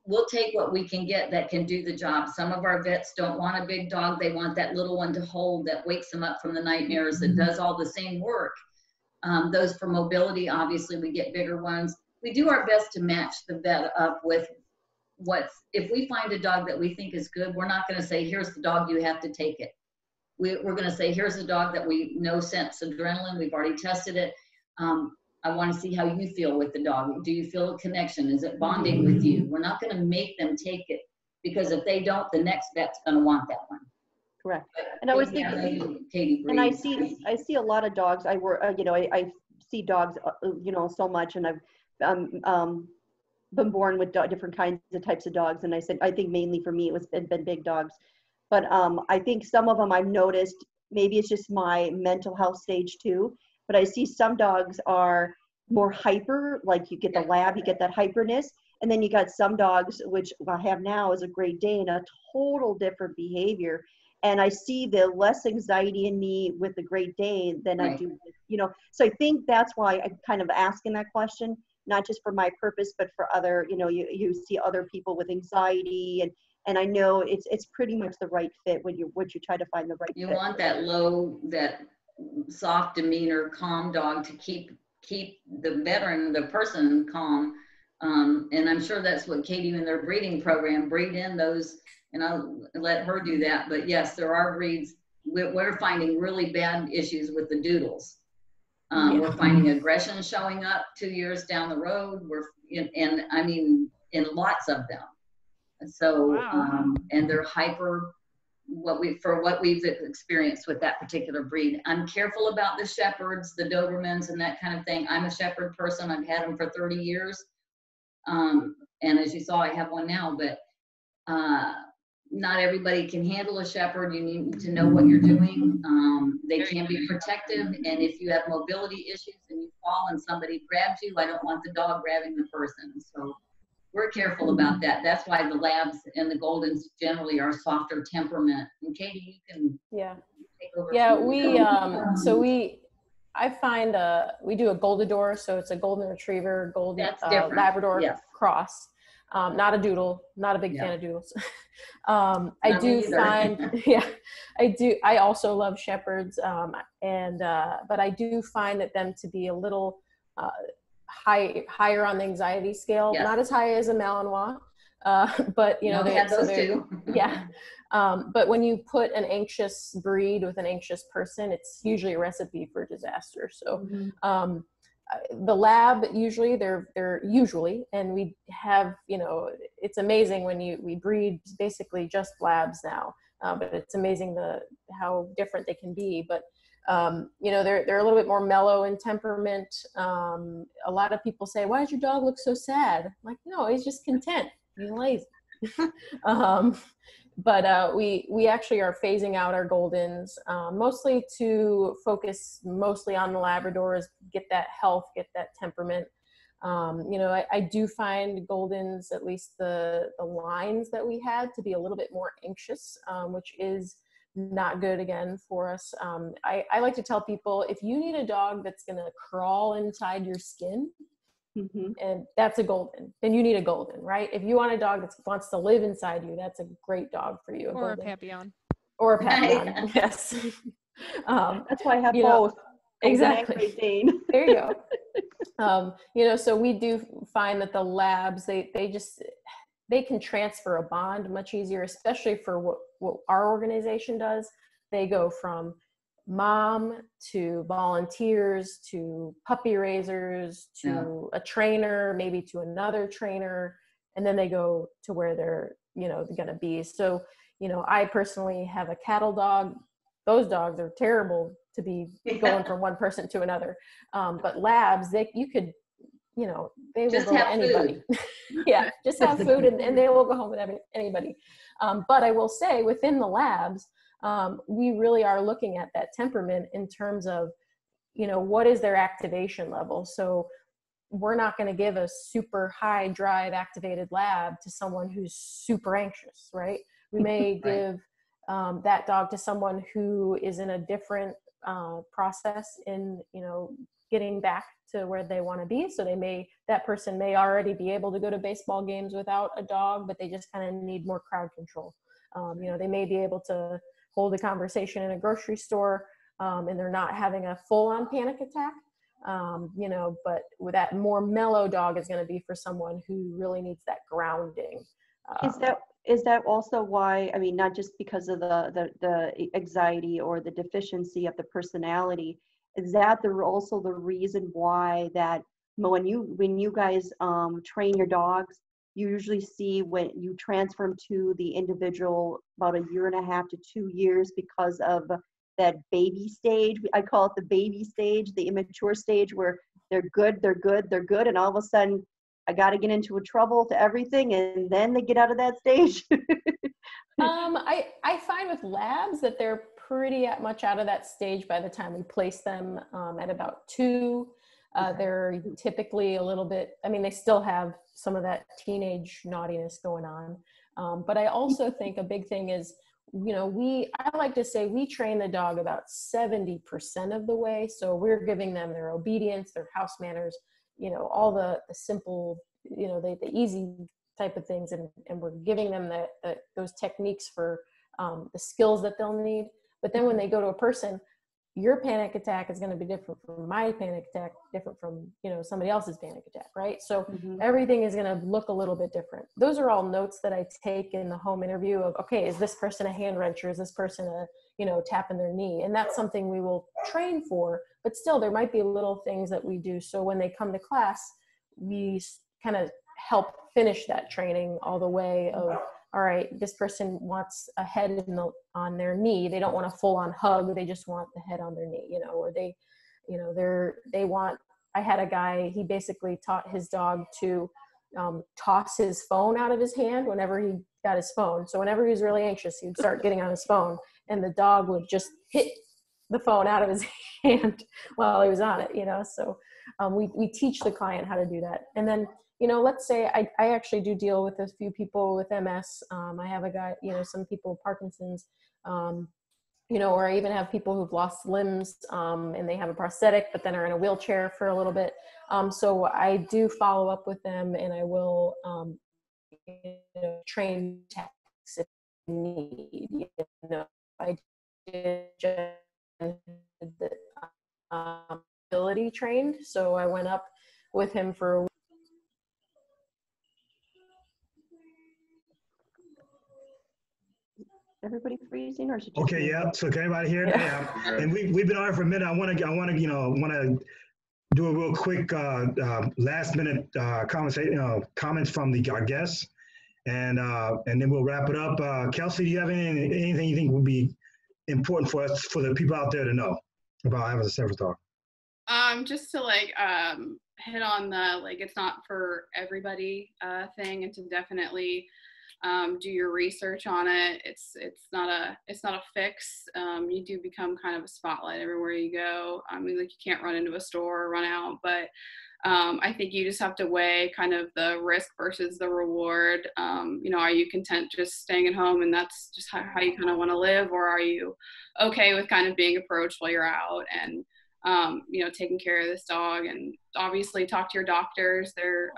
we'll take what we can get that can do the job. Some of our vets don't want a big dog. They want that little one to hold that wakes them up from the nightmares, that does all the same work. Those for mobility, obviously, we get bigger ones. We do our best to match the vet up with if we find a dog that we think is good, we're not going to say, here's the dog, you have to take it. We're going to say, here's a dog that we know scents adrenaline. We've already tested it. I want to see how you feel with the dog. Do you feel a connection? Is it bonding with you? We're not going to make them take it, because if they don't, the next vet's going to want that one. Correct. And I was thinking, Katie, and I see a lot of dogs. I work, I see dogs, so much, and I've been born with different kinds of types of dogs. And I think mainly for me, it's been big dogs. But I think some of them I've noticed, maybe it's just my mental health stage too, but I see some dogs are more hyper, like you get the lab, you get that hyperness. And then you got some dogs, which I have now is a Great Dane, a total different behavior. And I see the less anxiety in me with the Great Dane than I do, so I think that's why I'm kind of asking that question, not just for my purpose, but for other, you see other people with anxiety, and I know it's pretty much the right fit when you try to find the right fit. You want that low, that soft demeanor, calm dog to keep the veteran, the person calm. And I'm sure that's what Katie in their breeding program breed in those, and I'll let her do that. But yes, there are breeds. We're finding really bad issues with the doodles. We're finding aggression showing up 2 years down the road. In lots of them. So, wow. And they're hyper, what we've experienced with that particular breed. I'm careful about the shepherds, the Dobermans, and that kind of thing. I'm a shepherd person. I've had them for 30 years. And as you saw, I have one now, but not everybody can handle a shepherd. You need to know what you're doing. They can be protective, and if you have mobility issues and you fall and somebody grabs you, I don't want the dog grabbing the person. So we're careful about that. That's why the labs and the Goldens generally are softer temperament. And Katie, you can take over. Yeah, I find we do a Goldador, so it's a golden retriever, Labrador cross. Not a doodle, not a big fan of doodles. I do find, I also love shepherds, but I do find them to be a little higher on the anxiety scale, not as high as a Malinois, but they have those too. But when you put an anxious breed with an anxious person, it's usually a recipe for disaster. So, the lab, usually they're usually, and we have, it's amazing when we breed basically just labs now, but it's amazing how different they can be. But they're a little bit more mellow in temperament. A lot of people say, why does your dog look so sad? I'm like, no, he's just content. He's lazy. But we actually are phasing out our Goldens, mostly to focus mostly on the Labradors, get that health, get that temperament. I do find Goldens, at least the lines that we had, to be a little bit more anxious, which is not good again for us. I like to tell people, if you need a dog that's going to crawl inside your skin, Mhm. And that's a golden. Then you need a golden, right? If you want a dog that wants to live inside you, that's a great dog for you. Or a golden. Papillon. Or a Papillon, yes. That's why I have you know, both. Exactly. Exactly. There you go. You know, so we do find that the labs, they can transfer a bond much easier, especially for what our organization does. They go from mom to volunteers to puppy raisers to a trainer, maybe to another trainer, and then they go to where they're, you know, going to be. So, you know, I personally have a cattle dog. Those dogs are terrible to be going from one person to another. But labs, you could, you know, they will Just go to have anybody. food. Yeah, just have food and they will go home with anybody. But I will say within the labs, we really are looking at that temperament in terms of, you know, what is their activation level. So we're not going to give a super high drive activated lab to someone who's super anxious, right? We may give that dog to someone who is in a different process in, you know, getting back to where they want to be. So that person may already be able to go to baseball games without a dog, but they just kind of need more crowd control. You know, they may be able to hold a conversation in a grocery store and they're not having a full-on panic attack. You know, but with that more mellow dog is going to be for someone who really needs that grounding. Is that also why, I mean, not just because of the anxiety or the deficiency of the personality, is that also the reason why that when you guys train your dogs, you usually see when you transfer them to the individual about 1.5 to 2 years because of that baby stage? I call it the baby stage, the immature stage, where they're good, and all of a sudden I got to get into a trouble to everything, and then they get out of that stage. I find with labs that they're pretty much out of that stage by the time we place them at about 2. They're typically a little bit, I mean, they still have some of that teenage naughtiness going on. But I also think a big thing is, you know, I like to say we train the dog about 70% of the way. So we're giving them their obedience, their house manners, you know, all the simple, you know, the easy type of things. And we're giving them those techniques for the skills that they'll need. But then when they go to a person, your panic attack is going to be different from my panic attack, different from, you know, somebody else's panic attack, right? So everything is going to look a little bit different. Those are all notes that I take in the home interview of, okay, is this person a hand wrencher? Is this person a, you know, tapping their knee? And that's something we will train for, but still there might be little things that we do. So when they come to class, we kind of help finish that training all the way of, all right, this person wants a head on their knee. They don't want a full-on hug. They just want the head on their knee, you know, or they, you know, they want, I had a guy, he basically taught his dog to toss his phone out of his hand whenever he got his phone. So whenever he was really anxious, he'd start getting on his phone and the dog would just hit the phone out of his hand while he was on it, you know? So we teach the client how to do that. And then, you know, let's say I actually do deal with a few people with MS. I have a guy, you know, some people with Parkinson's, you know, or I even have people who've lost limbs and they have a prosthetic, but then are in a wheelchair for a little bit. So I do follow up with them and I will, you know, train techs if need. You know, I did the ability trained. So I went up with him for a week. Everybody freezing, or is it just Okay, me? yeah. So can everybody hear it? Yeah. And we've been on here for a minute. I want to do a real quick last minute conversation, comments from our guests, and then we'll wrap it up. Kelsey, do you have anything you think would be important for us, for the people out there to know about having a service dog? Just to hit on the it's not for everybody thing, and to definitely do your research on it. It's not a fix. You do become kind of a spotlight everywhere you go. I mean, you can't run into a store or run out, but I think you just have to weigh kind of the risk versus the reward. You know, are you content just staying at home and that's just how you kind of want to live, or are you okay with kind of being approached while you're out? And taking care of this dog. And obviously talk to your doctors. They're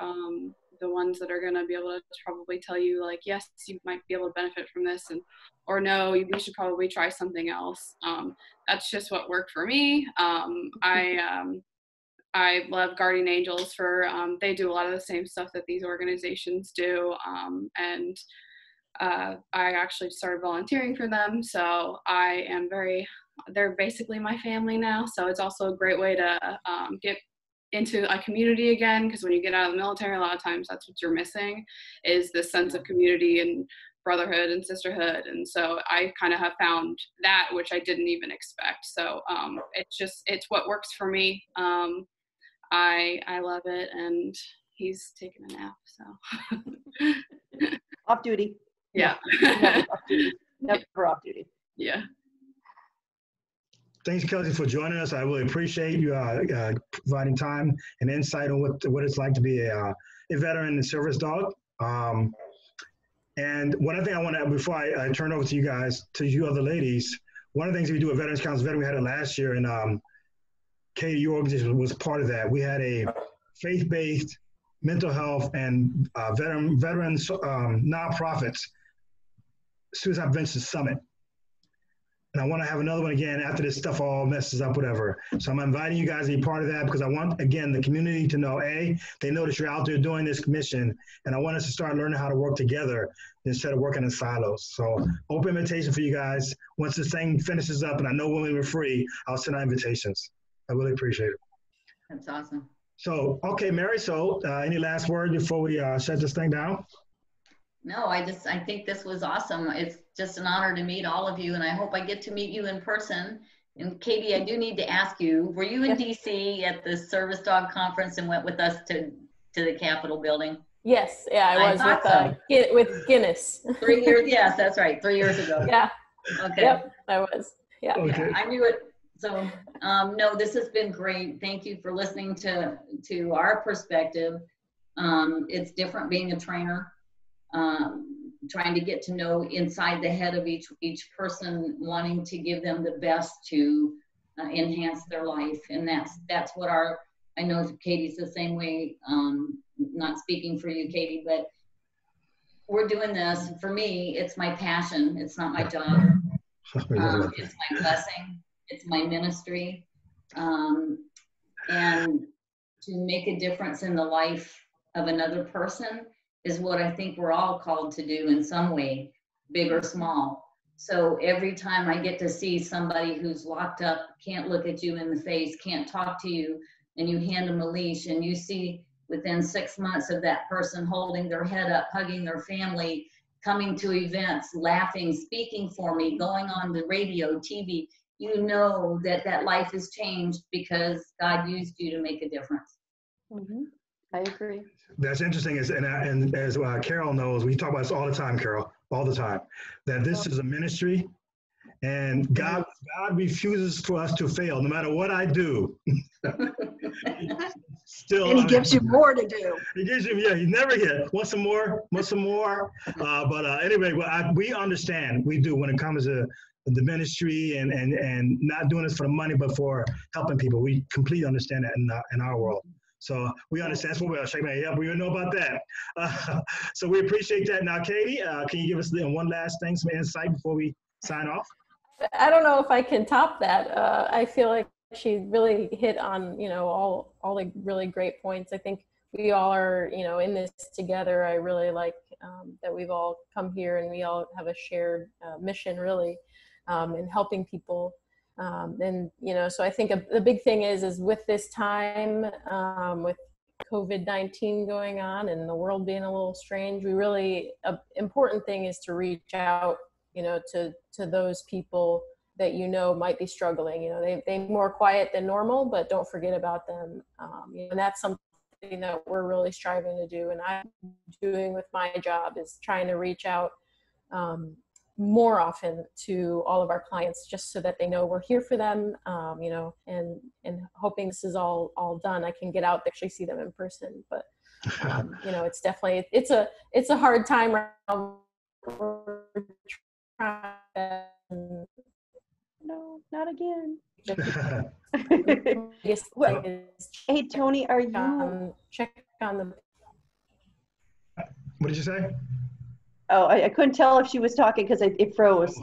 the ones that are going to be able to probably tell you, like, yes, you might be able to benefit from this, or no, we should probably try something else. That's just what worked for me. I love Guardian Angels for, they do a lot of the same stuff that these organizations do. I actually started volunteering for them. So they're basically my family now. So it's also a great way to get into a community again, because when you get out of the military, a lot of times that's what you're missing, is this sense of community and brotherhood and sisterhood. And so I kind of have found that, which I didn't even expect. So it's what works for me. I love it, and he's taking a nap, so. Off duty. Yeah. Never off duty. Never off duty. Yeah. Thanks, Kelsey, for joining us. I really appreciate you providing time and insight on what it's like to be a veteran and service dog. And one other thing I want to, before I turn over to you guys, to you other ladies, one of the things we do at Veterans Council Veteran, we had it last year, and Katie, your organization was part of that. We had a faith-based mental health and veterans nonprofits suicide prevention summit. And I want to have another one again after this stuff all messes up, whatever. So I'm inviting you guys to be part of that, because I want, again, the community to know, they know that you're out there doing this mission, and I want us to start learning how to work together instead of working in silos. So open invitation for you guys. Once this thing finishes up, and I know when we were free, I'll send out invitations. I really appreciate it. That's awesome. So, okay, Mary, so any last word before we shut this thing down? No, I think this was awesome. It's just an honor to meet all of you, and I hope I get to meet you in person. And Katie, I do need to ask you, were you in DC at the Service Dog Conference and went with us to the Capitol building? Yes, yeah, I was with Guinness. 3 years, yes, that's right, 3 years ago. Yeah. Okay. Yep, I was. Yeah. Okay. Yeah, I knew it. So, no, this has been great. Thank you for listening to our perspective. It's different being a trainer. Trying to get to know inside the head of each person, wanting to give them the best to enhance their life. And that's what I know Katie's the same way, not speaking for you, Katie, but we're doing this. For me, it's my passion. It's not my job. It's my blessing. It's my ministry. And to make a difference in the life of another person is what I think we're all called to do in some way, big or small. So every time I get to see somebody who's locked up, can't look at you in the face, can't talk to you, and you hand them a leash, and you see within 6 months of that person holding their head up, hugging their family, coming to events, laughing, speaking for me, going on the radio, TV, you know that life has changed because God used you to make a difference. Mm-hmm. I agree. That's interesting, and as Carol knows, we talk about this all the time, Carol, all the time, that this is a ministry, and God refuses for us to fail, no matter what I do. Still, and he gives you more to do. He gives you, he never hit. Want some more? Anyway, we understand, we do, when it comes to the ministry and not doing this for the money, but for helping people. We completely understand that in our world. So we understand. That's what we're shaking my head. We know about that. So we appreciate that. Now, Katie, can you give us one last thing, some insight before we sign off? I don't know if I can top that. I feel like she really hit on, all the really great points. I think we all are, in this together. I really like that we've all come here and we all have a shared mission, really, in helping people. So I think the big thing is with this time, with COVID-19 going on and the world being a little strange, we really, important thing is to reach out, to those people that might be struggling. They're more quiet than normal, but don't forget about them. And that's something that we're really striving to do. And I'm doing with my job is trying to reach out more often to all of our clients, just so that they know we're here for them, and hoping this is all done. I can get out there, actually see them in person, but it's definitely, it's a hard time right now. We're trying, no, not again. biggest Well, thing is hey, Tony, are you? check on the. What did you say? Oh, I couldn't tell if she was talking because it froze.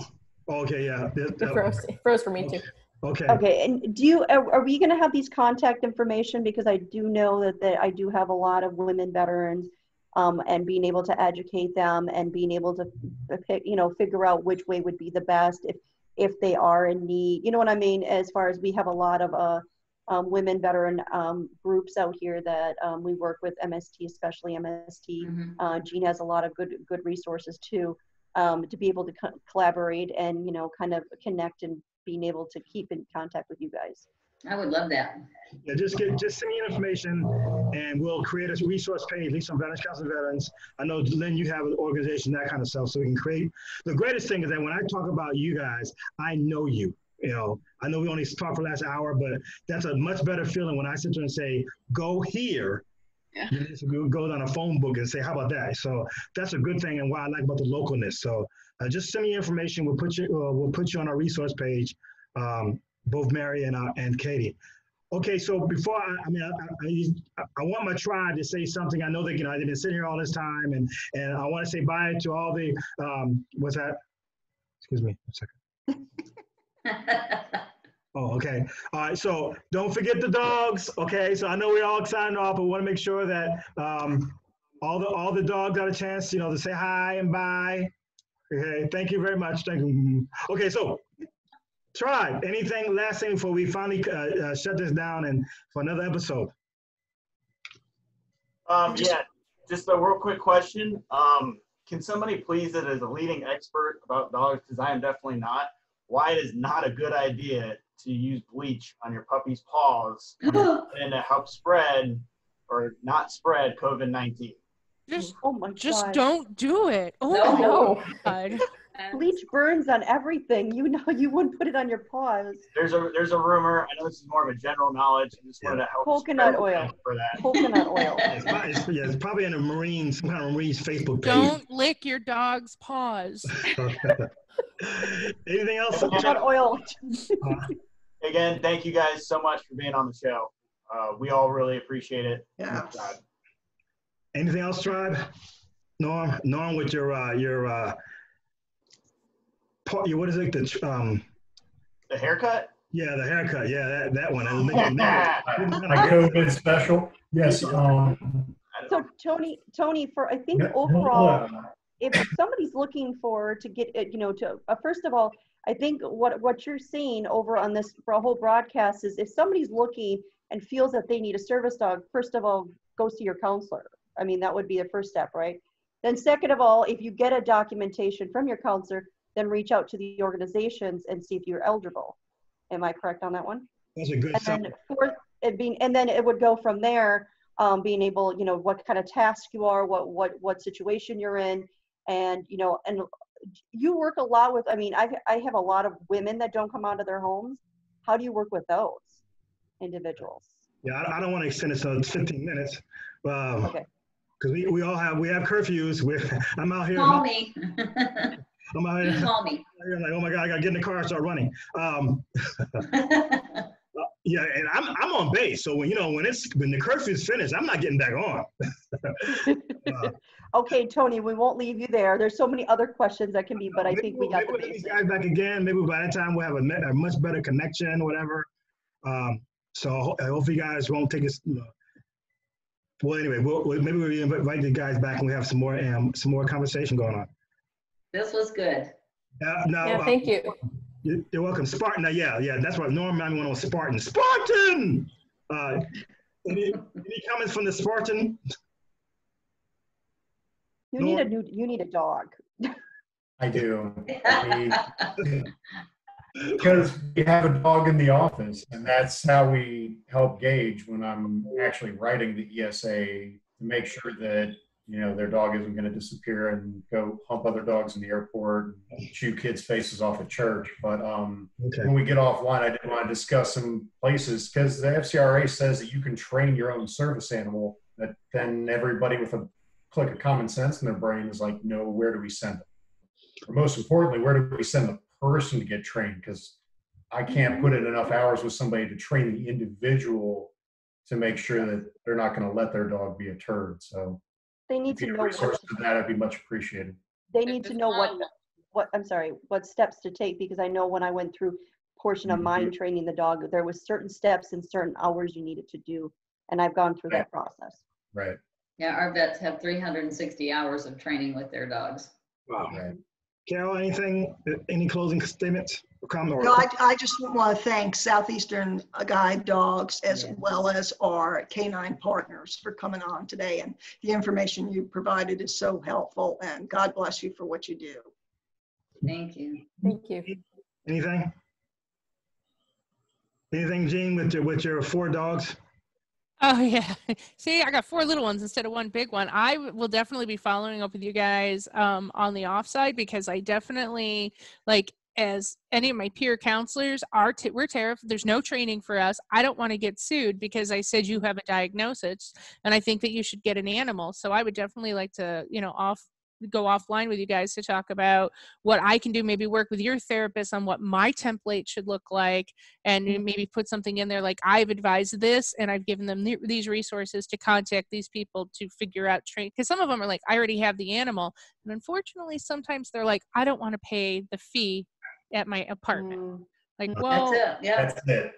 Oh, okay, yeah. It froze for me too. Okay. Okay, and are we going to have these contact information? Because I do know that I do have a lot of women veterans, and being able to educate them and being able to pick, figure out which way would be the best if they are in need. You know what I mean? As far as we have a lot of women veteran groups out here that we work with, MST, especially MST. Jean has a lot of good resources too, to be able to collaborate and kind of connect and being able to keep in contact with you guys. I would love that. Yeah, just send me information, and we'll create a resource page, at least on Veterans Council of Veterans. I know, Lynn, you have an organization, that kind of stuff, so we can create. The greatest thing is that when I talk about you guys, I know you. I know we only talked for the last hour, but that's a much better feeling when I sit there and say, go here. Yeah. You go down a phone book and say, how about that? So that's a good thing, and what I like about the localness. So just send me information. We'll put you on our resource page, both Mary and Katie. Okay, so before I want my tribe to say something. I know that they've been sitting here all this time, and I want to say bye to all the what's that? Excuse me, a second. Oh, okay. All right. So don't forget the dogs. Okay. So I know we're all excited off, but we want to make sure that all the dogs got a chance, to say hi and bye. Okay. Thank you very much. Thank you. Okay. So tribe, last thing before we finally shut this down and for another episode? Yeah, just a real quick question. Can somebody please, that is a leading expert about dogs, because I am definitely not, why it is not a good idea to use bleach on your puppy's paws and to help spread or not spread COVID-19? Just don't do it. Oh No. my God. Bleach burns on everything. You wouldn't put it on your paws. There's a rumor. I know this is more of a general knowledge. I just wanted to help Coconut oil. for that. Coconut oil. It's probably in some kind of Marines Facebook page. Don't lick your dog's paws. Anything else? Coconut oil. Again, thank you guys so much for being on the show. We all really appreciate it. Yeah. Anything else, tribe? Norm, with your what is it? The haircut? Yeah, the haircut. Yeah, that one. My COVID special. Yes. So Tony, for I think overall, if somebody's looking for to get first of all, I think what you're seeing over on this whole broadcast is if somebody's looking and feels that they need a service dog, first of all, go see your counselor. I mean, that would be the first step, right? Then second of all, if you get a documentation from your counselor, then reach out to the organizations and see if you're eligible. Am I correct on that one? That's a good and then it would go from there, being able, what kind of task you are, what situation you're in, and and you work a lot with, I have a lot of women that don't come out of their homes. How do you work with those individuals? Yeah, I don't want to extend it so it's 15 minutes. Okay. Because we have curfews. I'm out here. Call me. I'm out here. Call me. I'm like, oh my God, I gotta get in the car and start running. Yeah, and I'm on base. So when the curfew's finished, I'm not getting back on. Okay, Tony, we won't leave you there. There's so many other questions that can be, but I think we got the basics. These guys back again. Maybe by that time we'll have a much better connection, whatever. So hopefully you guys won't take us. Well, anyway, maybe we'll invite the guys back and we have some more conversation going on. This was good. Thank you. You're welcome. Spartan. Yeah. That's what Norm reminded me of Spartan. Spartan. Any comments from the Spartan? You need a dog. I do. Because we have a dog in the office, and that's how we help gauge when I'm actually writing the ESA to make sure that their dog isn't going to disappear and go hump other dogs in the airport and chew kids' faces off at church. But when we get offline, I did want to discuss some places because the FCRA says that you can train your own service animal. That then everybody with a click of common sense in their brain is like, no, where do we send them? Or most importantly, where do we send the person to get trained? Because I can't put in enough hours with somebody to train the individual to make sure that they're not going to let their dog be a turd. So They need if to you have know resources to that, I'd be much appreciated. they need to know what I'm sorry, what steps to take, because I know when I went through portion of mine training the dog, there was certain steps and certain hours you needed to do, and I've gone through that process. Right. Yeah, our vets have 360 hours of training with their dogs. Wow. Right. Carol, any closing statements or comment? No, I just want to thank Southeastern Guide Dogs as well as our K9 partners for coming on today. And the information you provided is so helpful, and God bless you for what you do. Thank you. Thank you. Anything? Anything, Gene, with your 4 dogs? Oh yeah. See, I got 4 little ones instead of 1 big one. I will definitely be following up with you guys on the offside, because I definitely, like, as any of my peer counselors we're terrified. There's no training for us. I don't want to get sued because I said you have a diagnosis, and I think that you should get an animal. So I would definitely like to, go offline with you guys to talk about what I can do, maybe work with your therapist on what my template should look like, and maybe put something in there like, I've advised this and I've given them these resources to contact these people to figure out train, because some of them are like, I already have the animal, and unfortunately sometimes they're like, I don't want to pay the fee at my apartment. Like, well, That's it. Yeah. That's it.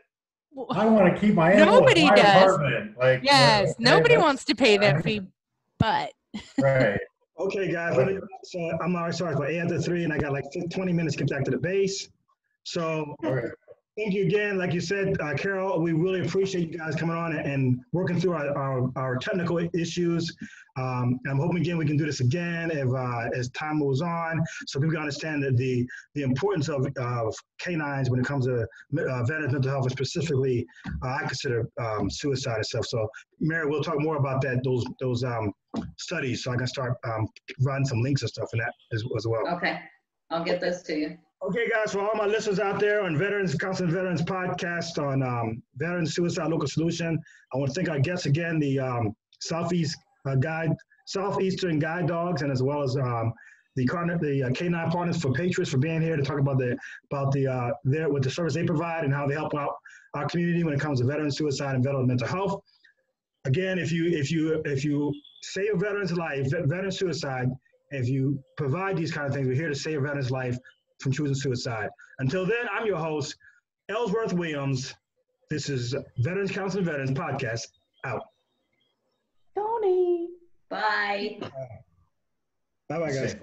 I want to keep my animal nobody in my does. apartment. Like, Yes, okay, nobody wants to pay that fee, but right. Okay, guys. So I'm already sorry for 8 after 3, and I got like 20 minutes to get back to the base. So thank you again. Like you said, Carol, we really appreciate you guys coming on and working through our technical issues. I'm hoping again we can do this again as time moves on, so people can understand that the importance of canines when it comes to veterans mental health, and specifically I consider suicide and stuff. So Mary, we'll talk more about that, those studies, so I can start running some links and stuff in that as well. Okay, I'll get those to you. Okay, guys, for all my listeners out there on Veterans Council and Veterans podcast on Veterans Suicide Local Solution, I want to thank our guests again, the Southeastern Guide Dogs, and as well as the K9 Partners for Patriots for being here to talk about what the service they provide and how they help out our community when it comes to veteran suicide and veteran mental health. Again, if you save a veteran's life, veteran suicide, if you provide these kind of things, we're here to save a veteran's life from choosing suicide. Until then, I'm your host, Ellsworth Williams. This is Veterans Council and Veterans podcast, out. Tony. Bye. Bye-bye, guys.